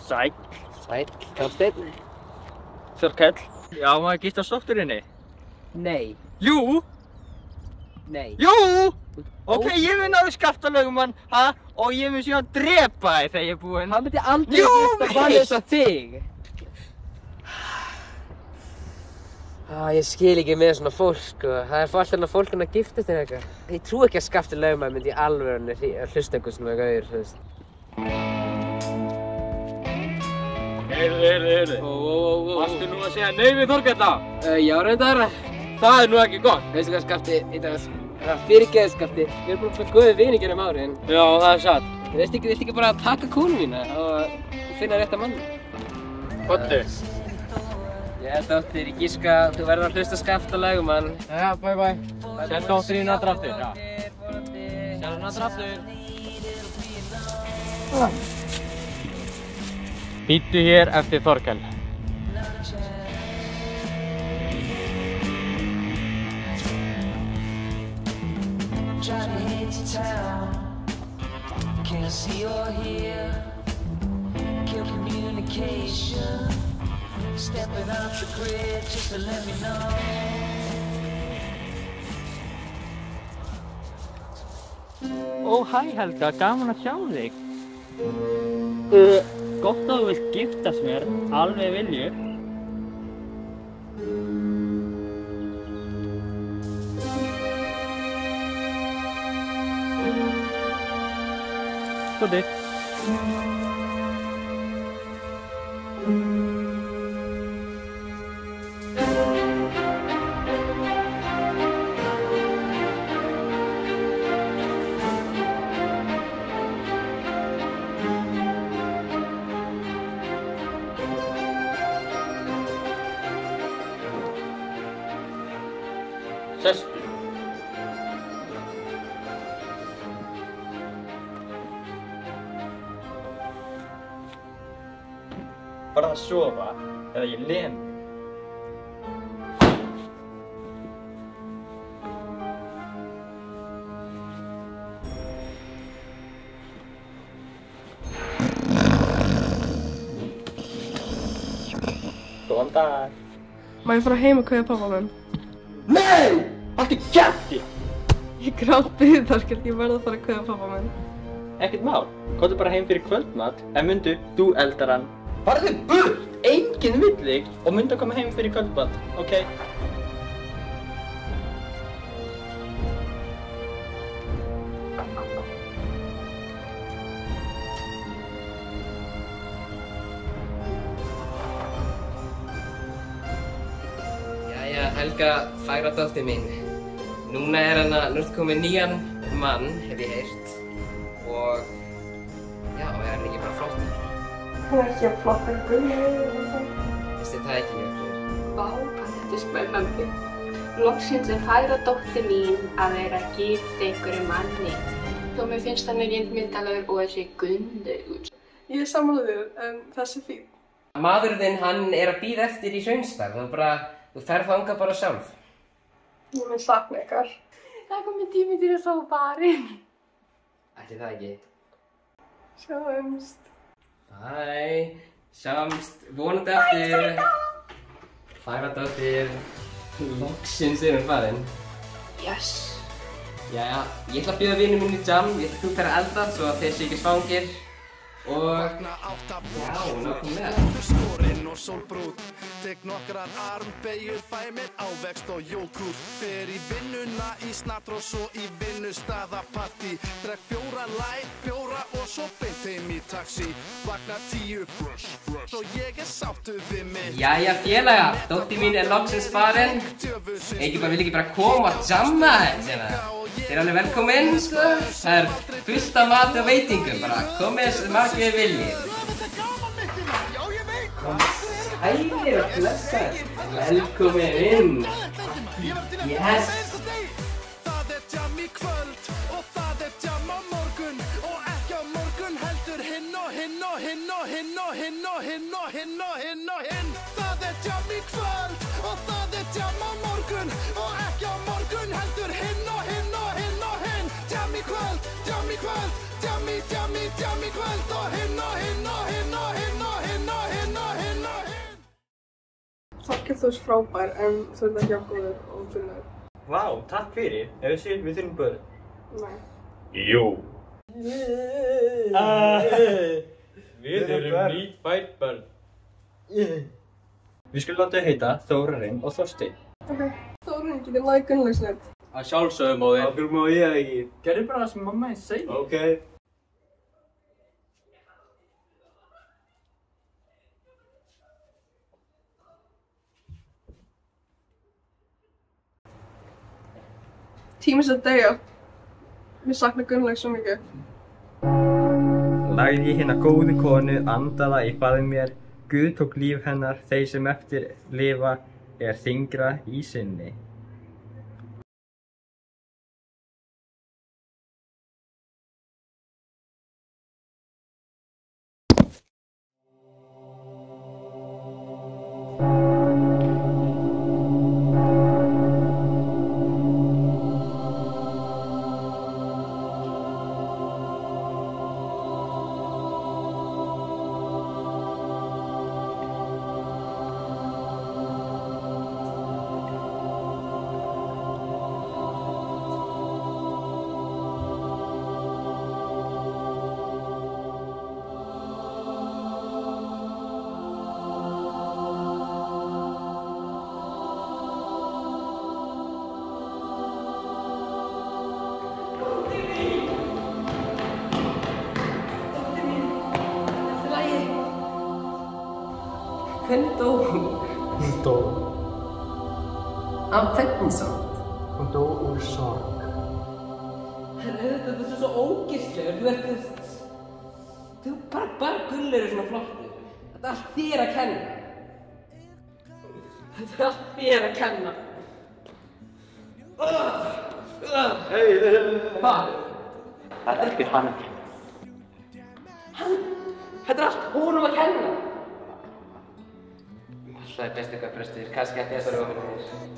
Sæll.
Þorsteinn.
Þorkell. Já, maður gist á sótturinni.
Nei.
Jú.
Nei.
Jú! Ok, ég mun náðu Skaftalaugumann, og ég mun síðan drepa þig þegar ég er búinn.
Hann myndi aldrei gifta manni eins og þig. Ég skil ekki með svona fólk, sko. Það er alltaf fólk að giftast eða eitthvað. Ég trú ekki að Skaftalaugumann myndi í alvörunni hlusta einhvern svona gaur, þú veist.
Heyrðu. Varstu nú að segja nei við Þorkella?
Já, reyndar.
Það er nú ekki gott.
Veistu hvað, Skafti? Fyrirgeðu, Skafti. Við erum bara góðir vinir gegnum árin.
Já, það er satt.
Viltu ekki bara taka konu mína og finna rétta mann?
Kottu.
Ég held áttir, ég gíska að þú verður að hlusta Skaftalaugumann.
Já, bye. Sjálf dóttir þín aftur aftur, já. Sjálf hún aftur aftur. Bíddu hér eftir Þorkell.
Can't see or hear, kill communication, stepping off the grid just to let me know.
Ó, hæ Helga, gaman að sjá þig. Gott að þú vilt giftast mér, alveg vilju. Skoði. Sestu. Bara að sofa eða ég lem. Góðan dag.
Má ég fara heim og kveðja pabba minn?
Nei! Haltu kjafti!
Ég grátbið Þorkell, ég verð að fara að kveðja pabba minn.
Ekkert mál. Komdu bara heim fyrir kvöldmat, en mundu, þú eldar hann. Farðu burt! Enginn vill þig og mundu að koma heim fyrir kvöldmat, ok?
Jæja, Helga, fagra dóttir mín. Núna nú ertu komið nýjan mann, hef ég heyrt. Og já, er hann ekki bara flottur?
Hann er ekki að flotta gullið.
Vistu það ekki, Jökkur?
Vá, hvað þetta er spennandi. Loksins er fagra dóttir mín að vera gift einhverju manni. Þó mér finnst hann ekki myndalegur og þessi gundugur.
Ég er sammála þér, en þessi fín.
Maðurinn þinn, hann er að bíða eftir í Hraunsdal. Þú ferð þangað bara sjálf.
Ég mun sakna ykkar.
Það er komið tími til að sofa barinn.
Ætli það ekki?
Sjáumst.
Hæ, sjáumst, vonandi eftir. Fagra dóttir. Loksins er hún farin.
Yes!
Jæja, ég ætla að bjóða vinum minn í jam, ég ætla að þú fer að elda svo að þeir séu ekki svangir. Og já, nákvæmlega.
Skorinn og sólbrút, tek nokkrar armbeygjur, fæ mér ávexti og jógúrt. Fer í vinnuna í snatr og svo í vinnustaðapartí. Drekk 4 light bjóra og svo beint heim í taxi. Vakna 10 fresh, og ég sáttur við mig.
Jæja félaga, dóttir mín loksins farin. Vil ekki bara koma og jamma hérna? Þið alveg velkomin, sko. Það fullt af mat og veitingum, bara komið sem margir þið viljið. Sælir og blessaðir. Velkomin inn. Yes.
Það jam í kvöld og það jam á morgun og ekki á morgun heldur hinn og hinn og hinn og hinn og hinn og hinn og hinn og hinn og hinn. Það jam í kvöld og það jam á morgun og ekki á morgun heldur hinn og hinn og hinn og hinn. Jam í kvöld, jam í kvöld, jam í kvöld og hinn og hinn og hinn og hinn og hinn og hinn og hinn og hinn.
Þorkell, þú ert frábær, en þú ert ekki jafngóður og duglegur.
Vá, takk fyrir. Ef við þurfum börn.
Nei.
Jú. Við erum nýfædd börn.
Við skulum láta þau heita Þórarinn og Þorsteinn.
Ok, Þórarinn, getur lagið Gunnlaugsnöfn?
Að sjálfsögðu, móðir.
Af hverju má ég það ekki? Gerðu bara það sem mamma þín segir.
Ok.
Tímins að deyja. Mér sakna Gunnlaugs svo mikið.
Lagði ég hérna góðu konu andaða í faðm mér. Guð tók líf hennar, þeir sem eftir lifa er þyngra í sinni.
Hvernig dó hún?
Hún dó.
Af hvernig sorg?
Hún dó úr sorg.
Þetta er svo ógeðslegur, þú bara Gunnlaugur er svona flottur. Þetta er allt þér að kenna. Þetta er allt þér að kenna. Hvað?
Það er ekki hann.
Þetta er allt honum að kenna. Það er bestu göfbröstur, kannski ætti ég að róa fyrir þér.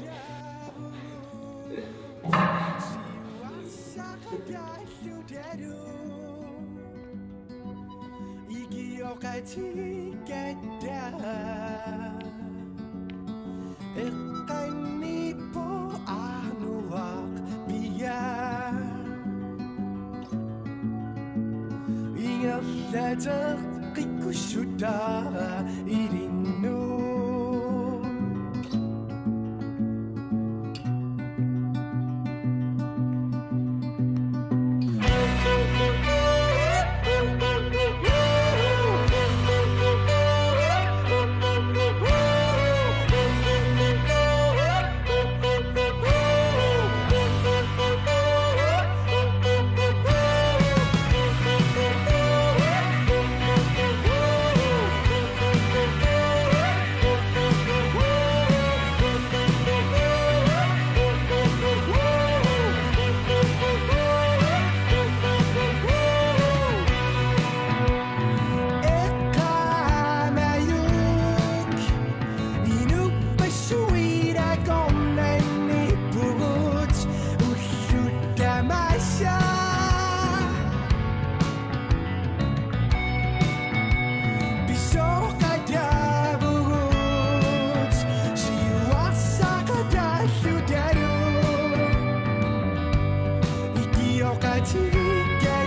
þá gæti ég